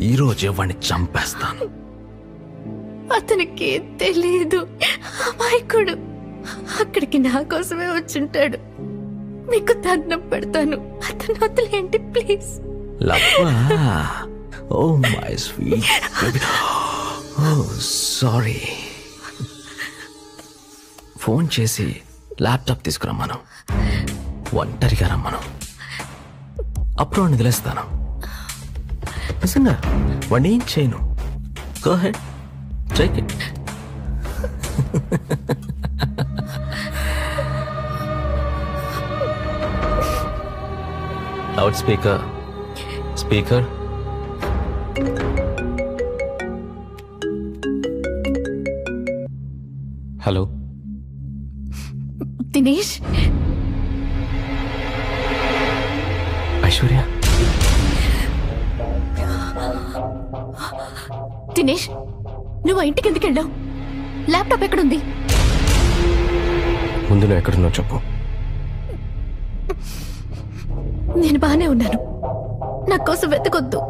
ఈరోజే వాడిని చంపేస్తాను. అతనికి తెలియదు, అమాయకుడు. అక్కడికి నా కోసమే వచ్చుంటాడు. మీకు దండం పెడతాను, అతను వదిలేయండి please. Oh my sweet. Oh sorry. Phone చేసి ల్యాప్టాప్ తీసుకురమ్మను, ఒంటరిగా రమ్మను, అప్పుడు వాడిని వదిలేస్తాను. నిజంగా వాడిని ఏం చేయను. Go head, take it. Loud speaker. Hello Dinesh. Aishwarya. Dinesh, నువ్వు ఆ ఇంటికి ఎందుకు వెళ్ళావు? ల్యాప్టాప్ ఎక్కడుంది? ముందు నువ్వు ఎక్కడున్నావు చెప్పు. నేను బానే ఉన్నాను, నా కోసం వెతకొద్దు.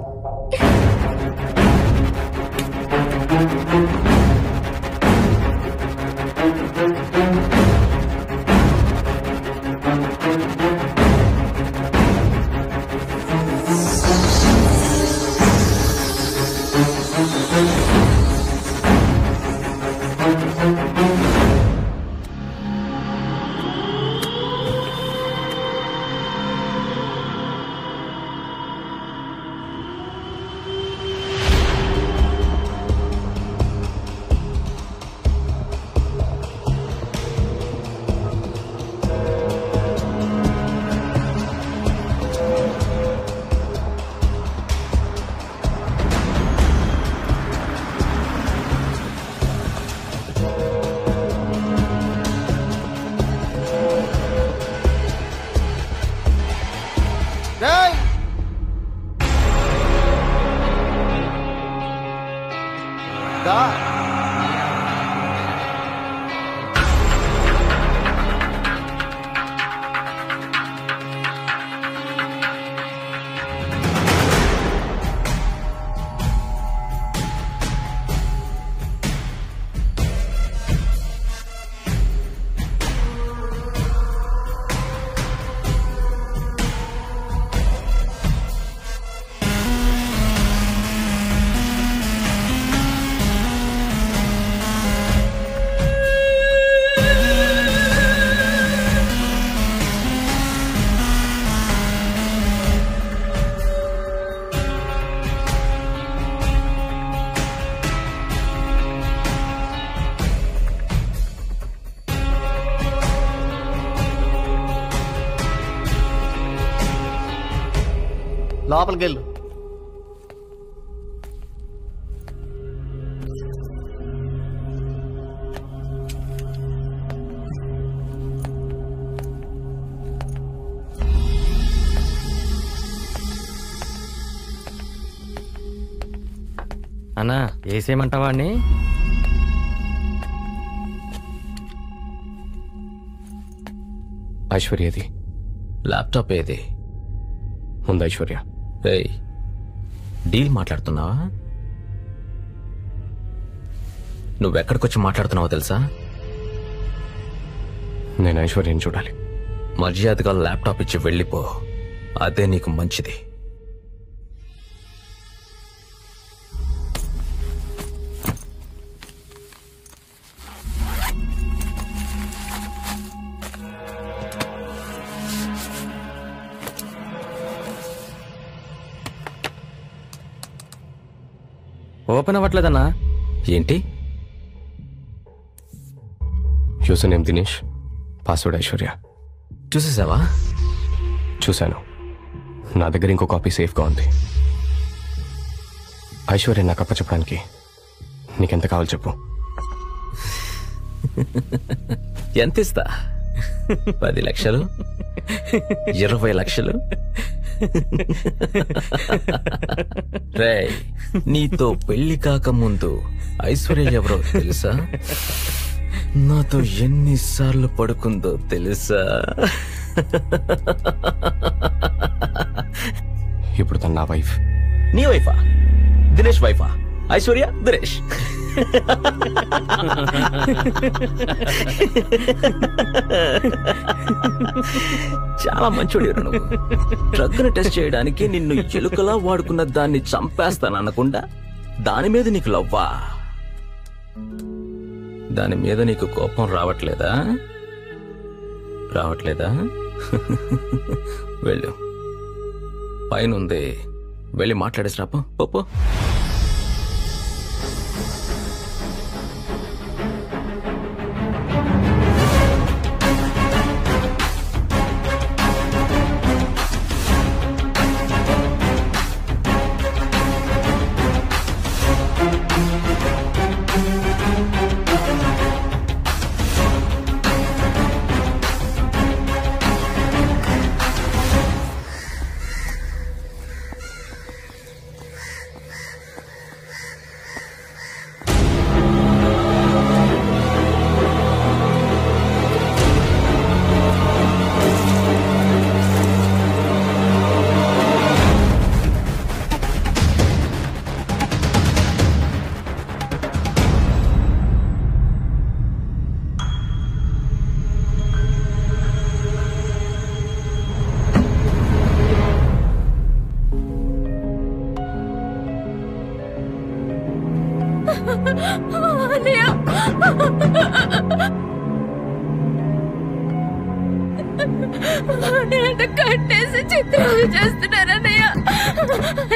లోపలికి వెళ్ళు. అన్నా వేసేయమంటావా అండి? ఐశ్వర్యది ల్యాప్టాప్ ఏది? ఉంది ఐశ్వర్య. ఏయ్, డీల్ మాట్లాడుతున్నావా? నువ్వెక్కడికొచ్చి మాట్లాడుతున్నావో తెలుసా? నేను ఐశ్వర్యని చూడాలి. మర్యాదగా ల్యాప్టాప్ ఇచ్చి వెళ్ళిపో, అదే నీకు మంచిది. ఓపెన్ అవ్వట్లేదన్నా. ఏంటి? User name Dinesh, password Aishwarya. చూసేసావా? చూశాను. నా దగ్గర ఇంకో కాపీ సేఫ్గా ఉంది. ఐశ్వర్య నాకు అప్పచెప్పడానికి నీకెంత కావాలి చెప్పు. ఎంత ఇస్తా? 10 లక్షలు? 20 లక్షలు? రేయ్, నీతో పెళ్లి కాకముందు ఐశ్వర్య ఎవరో తెలుసా? నాతో ఎన్నిసార్లు పడుకుందో తెలుసా? ఇప్పుడు తన నా వైఫ్. నీ వైఫా? దినేష్ వైఫా? ఐశ్వర్య దినేష్. చాలా మంచోడు నువ్వు. డ్రగ్ను టెస్ట్ చేయడానికి నిన్ను ఎలుకలా వాడుకున్న దాన్ని చంపేస్తాననకుండా దాని మీద నీకు లవ్వా? దాని మీద నీకు కోపం రావట్లేదా? వెళ్ళు, పైనుంది, వెళ్ళి మాట్లాడేసి రాపో. పో. కట్టేసి చిత్రాలు చేస్తున్నారన్నయ్య.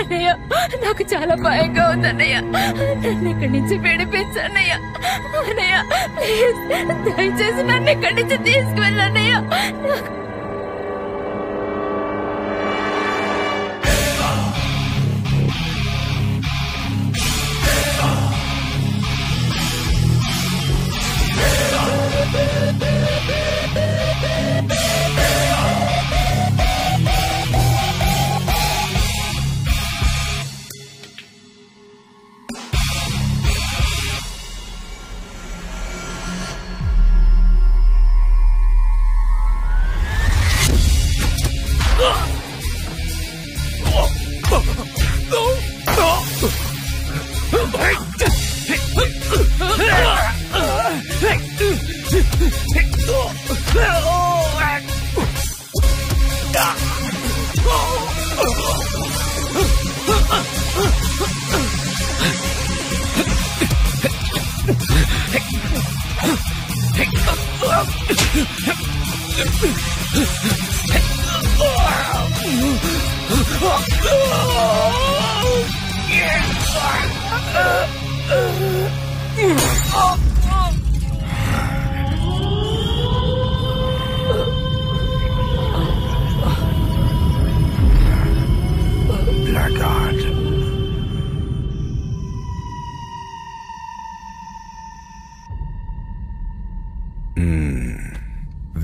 అన్నయ్య, నాకు చాలా భయంగా ఉందన్నయ్య. నన్ను ఇక్కడి నుంచి విడిపించన్నయ్య. అన్నయ్య, ప్లీజ్, దయచేసి నన్ను ఇక్కడి నుంచి తీసుకువెళ్ళన్నయ్య.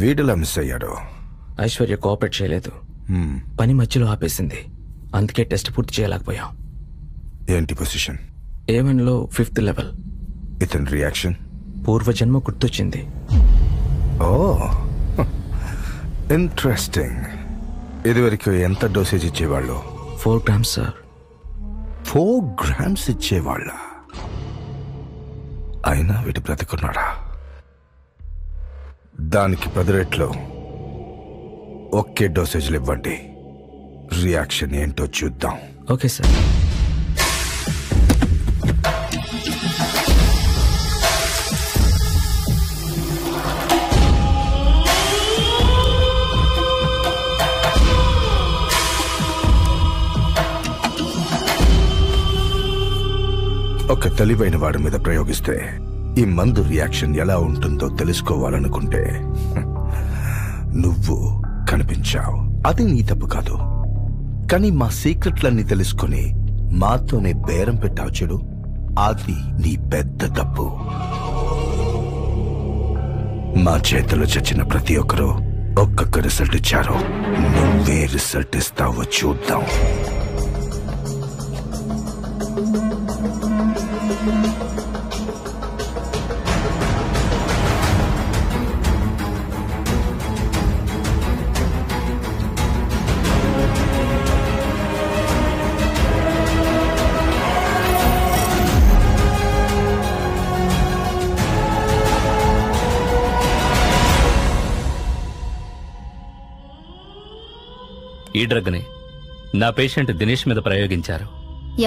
వీడిలా మిస్ అయ్యాడు. ఐశ్వర్య కోఆపరేట్ చేయలేదు, పని మధ్యలో ఆపేసింది. అందుకే టెస్ట్ పూర్తి చేయలేకపోయాం. ఏంటి పొజిషన్? ఏవన్లో 5th level. ఇతని రియాక్షన్? పూర్వజన్మ గుర్తొచ్చింది. ఓ, ఇంట్రెస్టింగ్. ఇదివరకు ఎంత డోసేజ్ ఇచ్చేవాళ్ళు? 4 grams సార్. 4 grams ఇచ్చేవాళ్ళ? అయినా వీటి బ్రతికున్నాడా? దానికి 10 రెట్లు ఒకే డోసేజ్లు ఇవ్వండి. రియాక్షన్ ఏంటో చూద్దాం. Okay sir. ఒక తెలివైన వాడి మీద ప్రయోగిస్తే ఈ మందు రియాక్షన్ ఎలా ఉంటుందో తెలుసుకోవాలనుకుంటే నువ్వు కనిపించావు. అది నీ తప్పు కాదు, కానీ మా సీక్రెట్లన్నీ తెలుసుకుని మాతోనే బేరం పెట్టావు చూడు, అది నీ పెద్ద తప్పు. మా చేతిలో చచ్చిన ప్రతి ఒక్కరూ ఒక్కొక్క రిజల్ట్ ఇచ్చారు. నువ్వే రిజల్ట్ ఇస్తావో చూద్దాం. ఈ డ్రగ్ని నా పేషెంట్ దినేష్ మీద ప్రయోగించారు.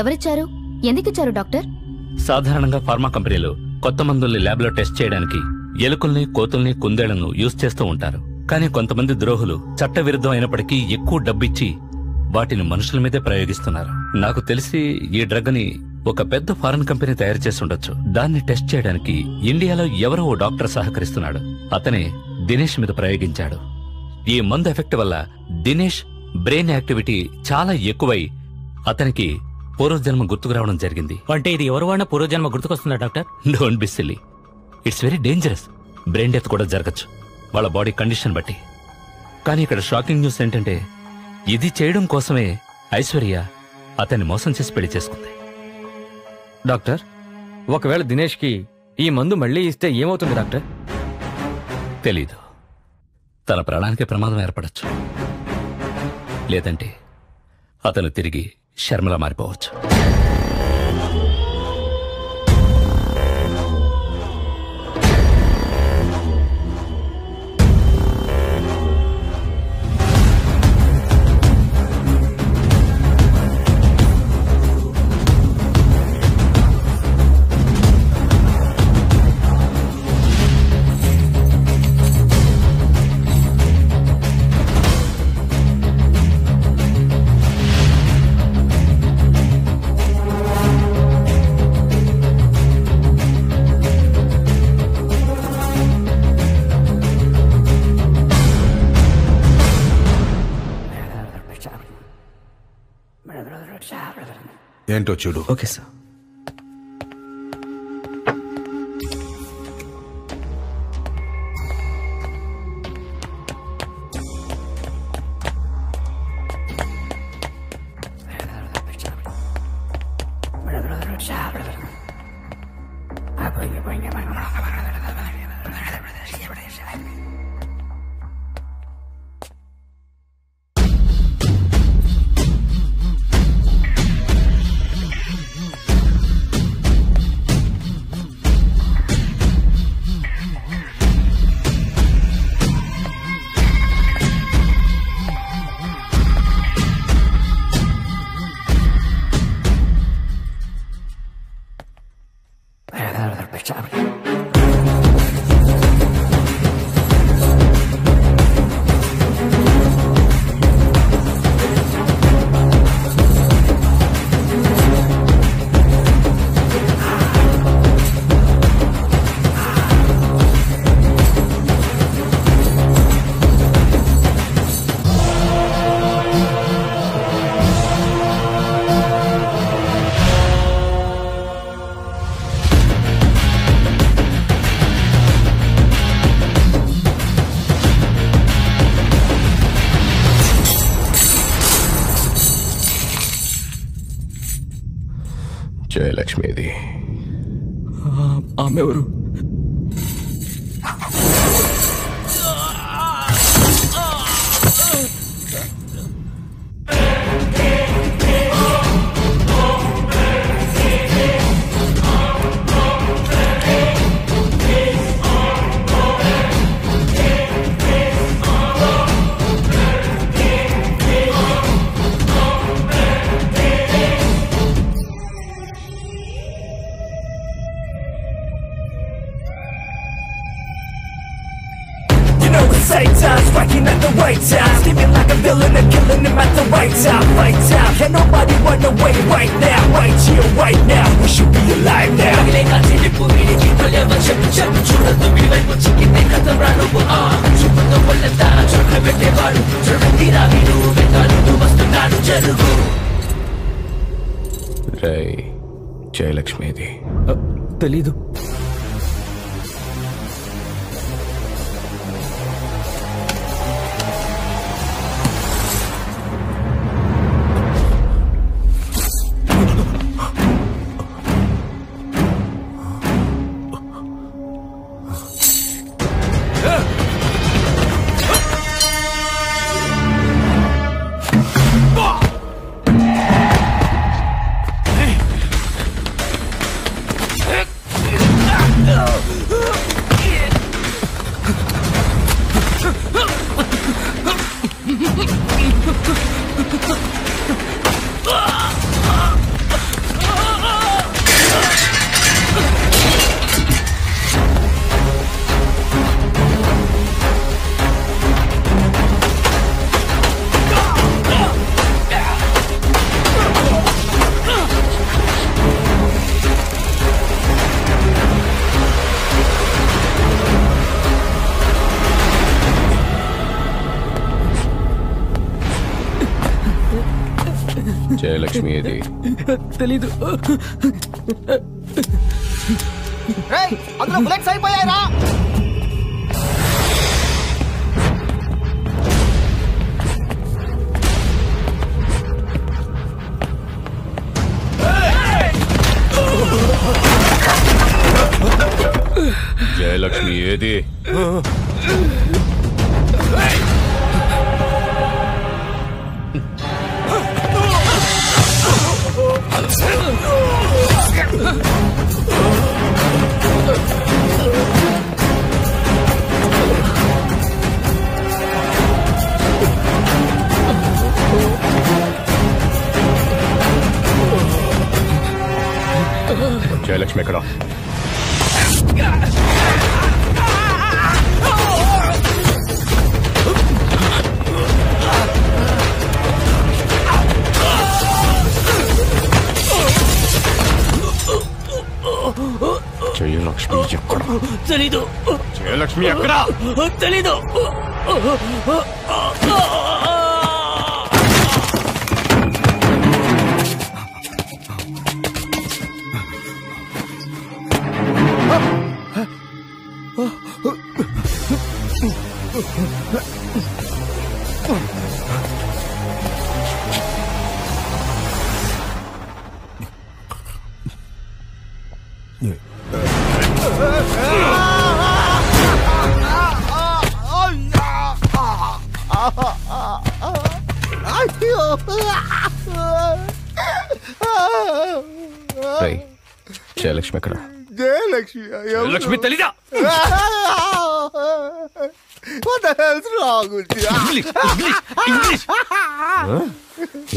ఎవరిచ్చారు? ఎందుకిచ్చారు డాక్టర్? సాధారణంగా ఫార్మా కంపెనీలు కొత్త మందుల్ని ల్యాబ్లో టెస్ట్ చేయడానికి ఎలుకల్ని, కోతుల్ని, కుందేళ్లను యూజ్ చేస్తూ ఉంటారు. కానీ కొంతమంది ద్రోహులు చట్టవిరుద్ధం అయినప్పటికీ ఎక్కువ డబ్బిచ్చి వాటిని మనుషుల మీదే ప్రయోగిస్తున్నారు. నాకు తెలిసి ఈ డ్రగ్ని ఒక పెద్ద ఫారెన్ కంపెనీ తయారు చేసి ఉండొచ్చు. దాన్ని టెస్ట్ చేయడానికి ఇండియాలో ఎవరో ఓ డాక్టర్ సహకరిస్తున్నాడు. అతనే దినేష్ మీద ప్రయోగించాడు. ఈ మందు ఎఫెక్ట్ వల్ల దినేష్ బ్రెయిన్ యాక్టివిటీ చాలా ఎక్కువై అతనికి పూర్వజన్మ గుర్తుకు రావడం జరిగింది. అంటే ఇది ఎవరు వాడిన పూర్వజన్మ గుర్తుకొస్తుందా doctor? Don't be silly. It's very dangerous. Brain death కూడా జరగచ్చు వాళ్ళ బాడీ కండిషన్ బట్టి. కానీ ఇక్కడ షాకింగ్ న్యూస్ ఏంటంటే ఇది చేయడం కోసమే ఐశ్వర్య అతన్ని మోసం చేసి పెళ్లి చేసుకుంది. డాక్టర్, ఒకవేళ దినేష్కి ఈ మందు మళ్ళీ ఇస్తే ఏమవుతుంది డాక్టర్? తెలీదు. తన ప్రాణానికి ప్రమాదం ఏర్పడచ్చు, లేదంటే అతను తిరిగి శర్మలా మారిపోవచ్చు. ఏంటో చూడు. Okay sir. జయలక్ష్మిది. ఆమె ఎవరు? Striking at the right time, living like a villain and killing him at the right time. Right time, can nobody run away right now? Right here, right now, we should be alive now. రై జయలక్ష్మిది. తెలీదు. జయలక్ష్మి ఏది? తెలీదు. అందులో bullets అయిపోయారా? జయలక్ష్మి ఏది? జయలక్ష్మి ఎక్కడ? జయలక్ష్మి ఎక్కడ? తెలీదు. జయలక్ష్మి ఎక్కడ? తెలీదు. జయలక్ష్మి ఎక్కడ? జయలక్ష్మి తెలీదా? What the hell's wrong with you?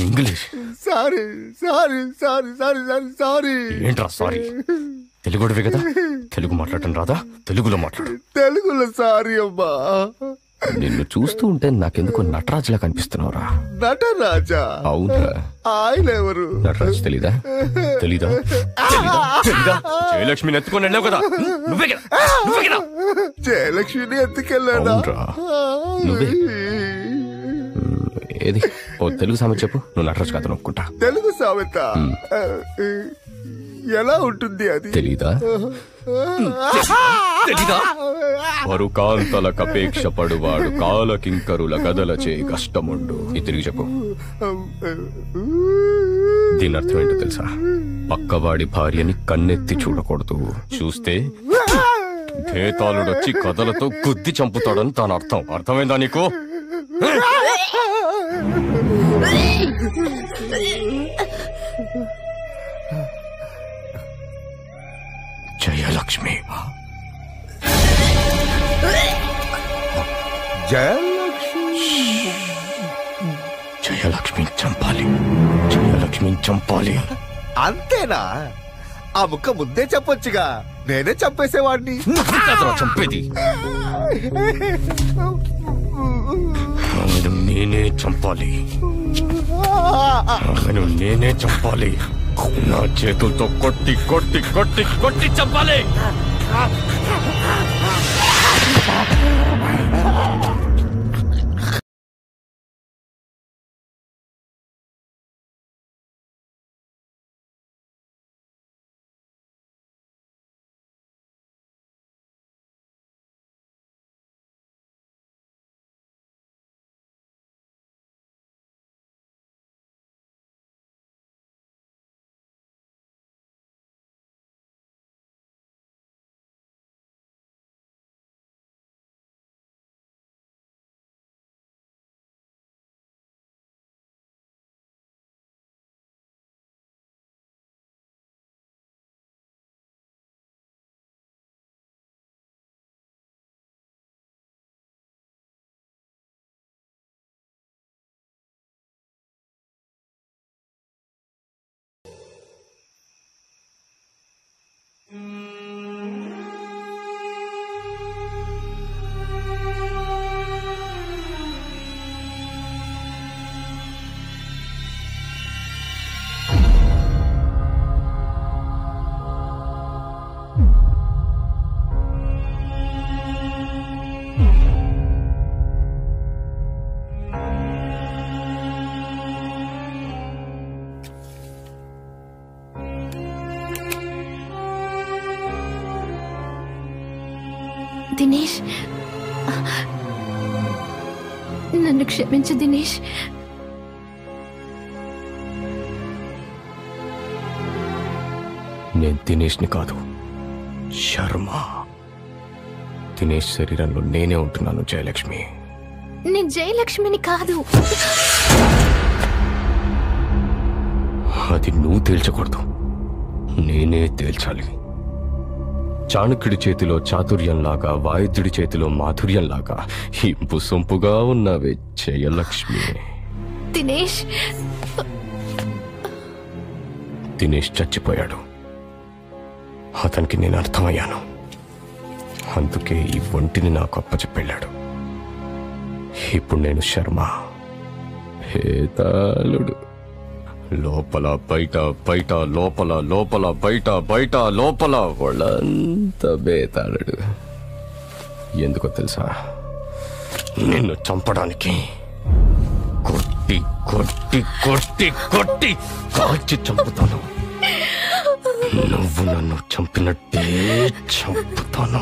English. Sorry. ఏంట్రా సారీ? తెలుగుడివి కదా, తెలుగు మాట్లాడటం రాదా? తెలుగులో మాట్లాడు. తెలుగులో సారీ అమ్మా. నిన్ను చూస్తూ ఉంటే నాకెందుకు నటరాజులా కనిపిస్తున్నావురా? నటరాజా? అవునరా. ఆయన ఎవరు? నటరాజు తెలీదా? తెలీదా? జయలక్ష్మిని ఎత్తుకొని వెళ్ళావు కదా, నువ్వే కదా? జయలక్ష్మిని ఎత్తుకెళ్ళాడా? నువ్వే. ఏది ఓ తెలుగు సామెత చెప్పు. నువ్వు నటరాజు కాదు ఒప్పుకుంటా. తెలుగు సామెత ఎలా ఉంటుంది అది? తెలీదా? వరుకాంతల కపేక్ష పడువాడు కాలకింకరుల గదల చే కష్టముండు. ఇది తిరిగి చెప్పు. దీని అర్థం ఏంటో తెలుసా? పక్కవాడి భార్యని కన్నెత్తి చూడకూడదు, చూస్తే భేతాళుడొచ్చి కథలతో గుద్ది చంపుతాడని దాని అర్థం. అర్థమైందా నీకు? జయలక్ష్మి. జయలక్ష్మిని చంపాలి. జయలక్ష్మిని చంపాలి. అంతేనా? ఆ ముక్క ముందే చెప్పొచ్చుగా, నేనే చంపేసేవాడిని. చంపేది నేనే చంపాలి. నేనే చంపాలి. నా చేతులతో కొట్టి కొట్టి కొట్టి కొట్టి చంపాలి. దినేష్, నన్ను క్షమించు దినేష్. నేను దినేష్ని కాదు, శర్మ. దినేష్ శరీరంలో నేనే ఉంటున్నాను జయలక్ష్మి. నేను జయలక్ష్మిని కాదు. అది నువ్వు తేల్చకూడదు, నేనే తేల్చాలి. చాణక్యుడి చేతిలో చాతుర్యంలాగా, వాయుద్యుడి చేతిలో మాధుర్యంలాగా ఇంపు సొంపుగా ఉన్నవే జయలక్ష్మి. దినేష్, దినేష్ చచ్చిపోయాడు. అతనికి నేను అర్థమయ్యాను. అందుకే ఈ ఒంటిని నాకు అప్పచెప్పెళ్ళాడు. ఇప్పుడు నేను శర్మ, హేతాళుడు. లోపల బయట, బయట లోపల, లోపల బయట, బయట లోపల, వాళ్ళంతా బేతాళుడు. ఎందుకో తెలుసా? నిన్ను చంపడానికి కొట్టి కొట్టి కొట్టి కొట్టి కాల్చి చంపుతాను. నువ్వు నన్ను చంపినట్టే చంపుతాను.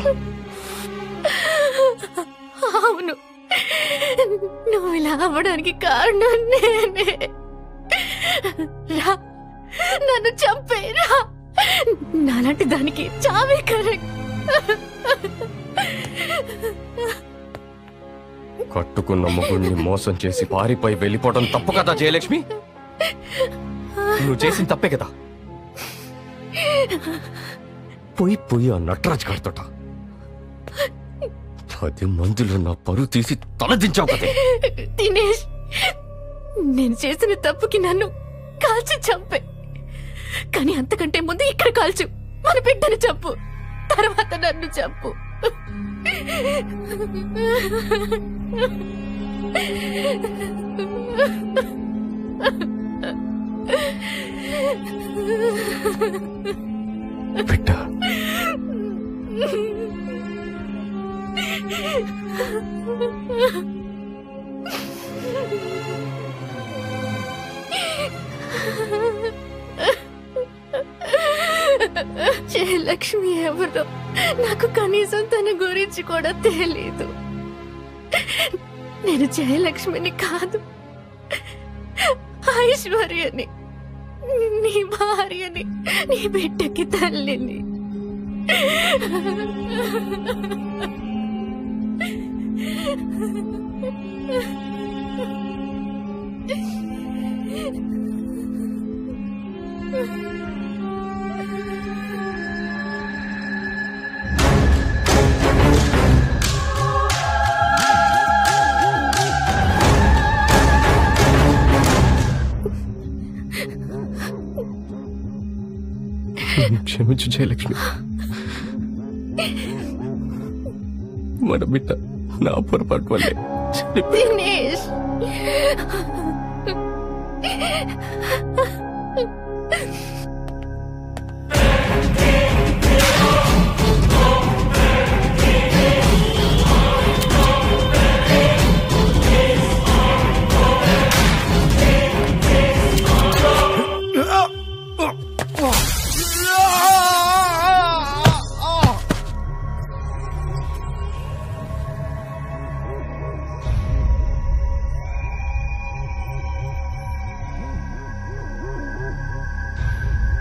అవును, నువ్వు ఇలా అవ్వడానికి కారణం నేనే. రా, నన్ను చంపేరా. నాలాంటి దానికి చావే కరెక్ట్. కట్టుకున్న మొగుడిని మోసం చేసి పారిపోయి వెళ్ళిపోవడం తప్పు కదా జయలక్ష్మి? నువ్వు చేసిన తప్పే కదా. పోయి ఆ నటరాజ్ గారితోట 10 మందిలో నా పరువు తీసి తలదించావు కదే. దినేష్, నేను చేసిన తప్పుకి నన్ను కాల్చి చంపే. కానీ అంతకంటే ముందు ఇక్కడ కాల్చు. మన బిడ్డను చంపు, తర్వాత నన్ను చంపు. బిడ్డ, జయలక్ష్మి ఎవరో నాకు కనీసం తన గురించి కూడా తెలీదు. నేను జయలక్ష్మిని కాదు, ఐశ్వర్యని, నీ భార్యని, నీ బిడ్డకి తల్లిని. క్షమించు జయలక్ష్మి. మన బిడ్డ నా పొరపాటు వల్లే దినేష్,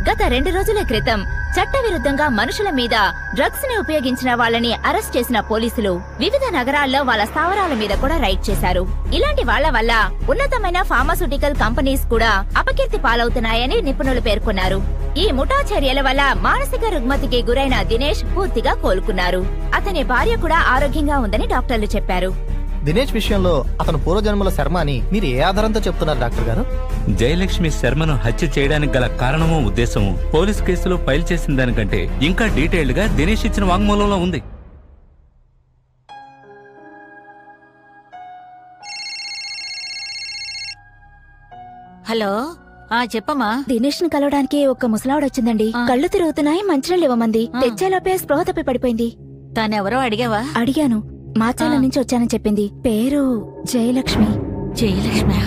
గత 2 రోజుల క్రితం చట్టవిరుద్ధంగా మనుషుల మీద డ్రగ్స్ ని ఉపయోగించిన వాళ్ళని అరెస్ట్ చేసిన పోలీసులు వివిధ నగరాల్లో వాళ్ళ స్థావరాల మీద కూడా రైడ్ చేశారు. ఇలాంటి వాళ్ల వల్ల ఉన్నతమైన ఫార్మాస్యూటికల్ కంపెనీస్ కూడా అపకీర్తి పాలవుతున్నాయని నిపుణులు పేర్కొన్నారు. ఈ ముఠా చర్యల వల్ల మానసిక రుగ్మతికి గురైన దినేష్ పూర్తిగా కోలుకున్నారు. అతని భార్య కూడా ఆరోగ్యంగా ఉందని డాక్టర్లు చెప్పారు. దినేష్ విషయంలో అతను పూర్వజన్మల శర్మ అని మీరు ఏ ఆధారంతో చెప్తున్నారు డాక్టర్ గారు? జయలక్ష్మి శర్మను హత్య చేయడానికి గల కారణమో ఉద్దేశము పోలీస్ కేసులో ఫైల్ చేసిన దానికంటే ఇంకా డీటెయిల్డ్ గా దినేష్ ఇచ్చిన వాంగ్మూలంలో ఉంది. హలో, చెప్పమ్మా. దినేష్ ను కలవడానికి ఒక ముసలావిడొచ్చిందండి. కళ్ళు తిరుగుతున్నాయి, మంచినీళ్ళు ఇవ్వమంది. తెచ్చేలోపే స్పృహ తప్పి పడిపోయింది. తానెవరో అడిగావా? అడిగాను. మాచాల నుంచి వచ్చానని చెప్పింది. పేరు జయలక్ష్మి. జయలక్ష్మి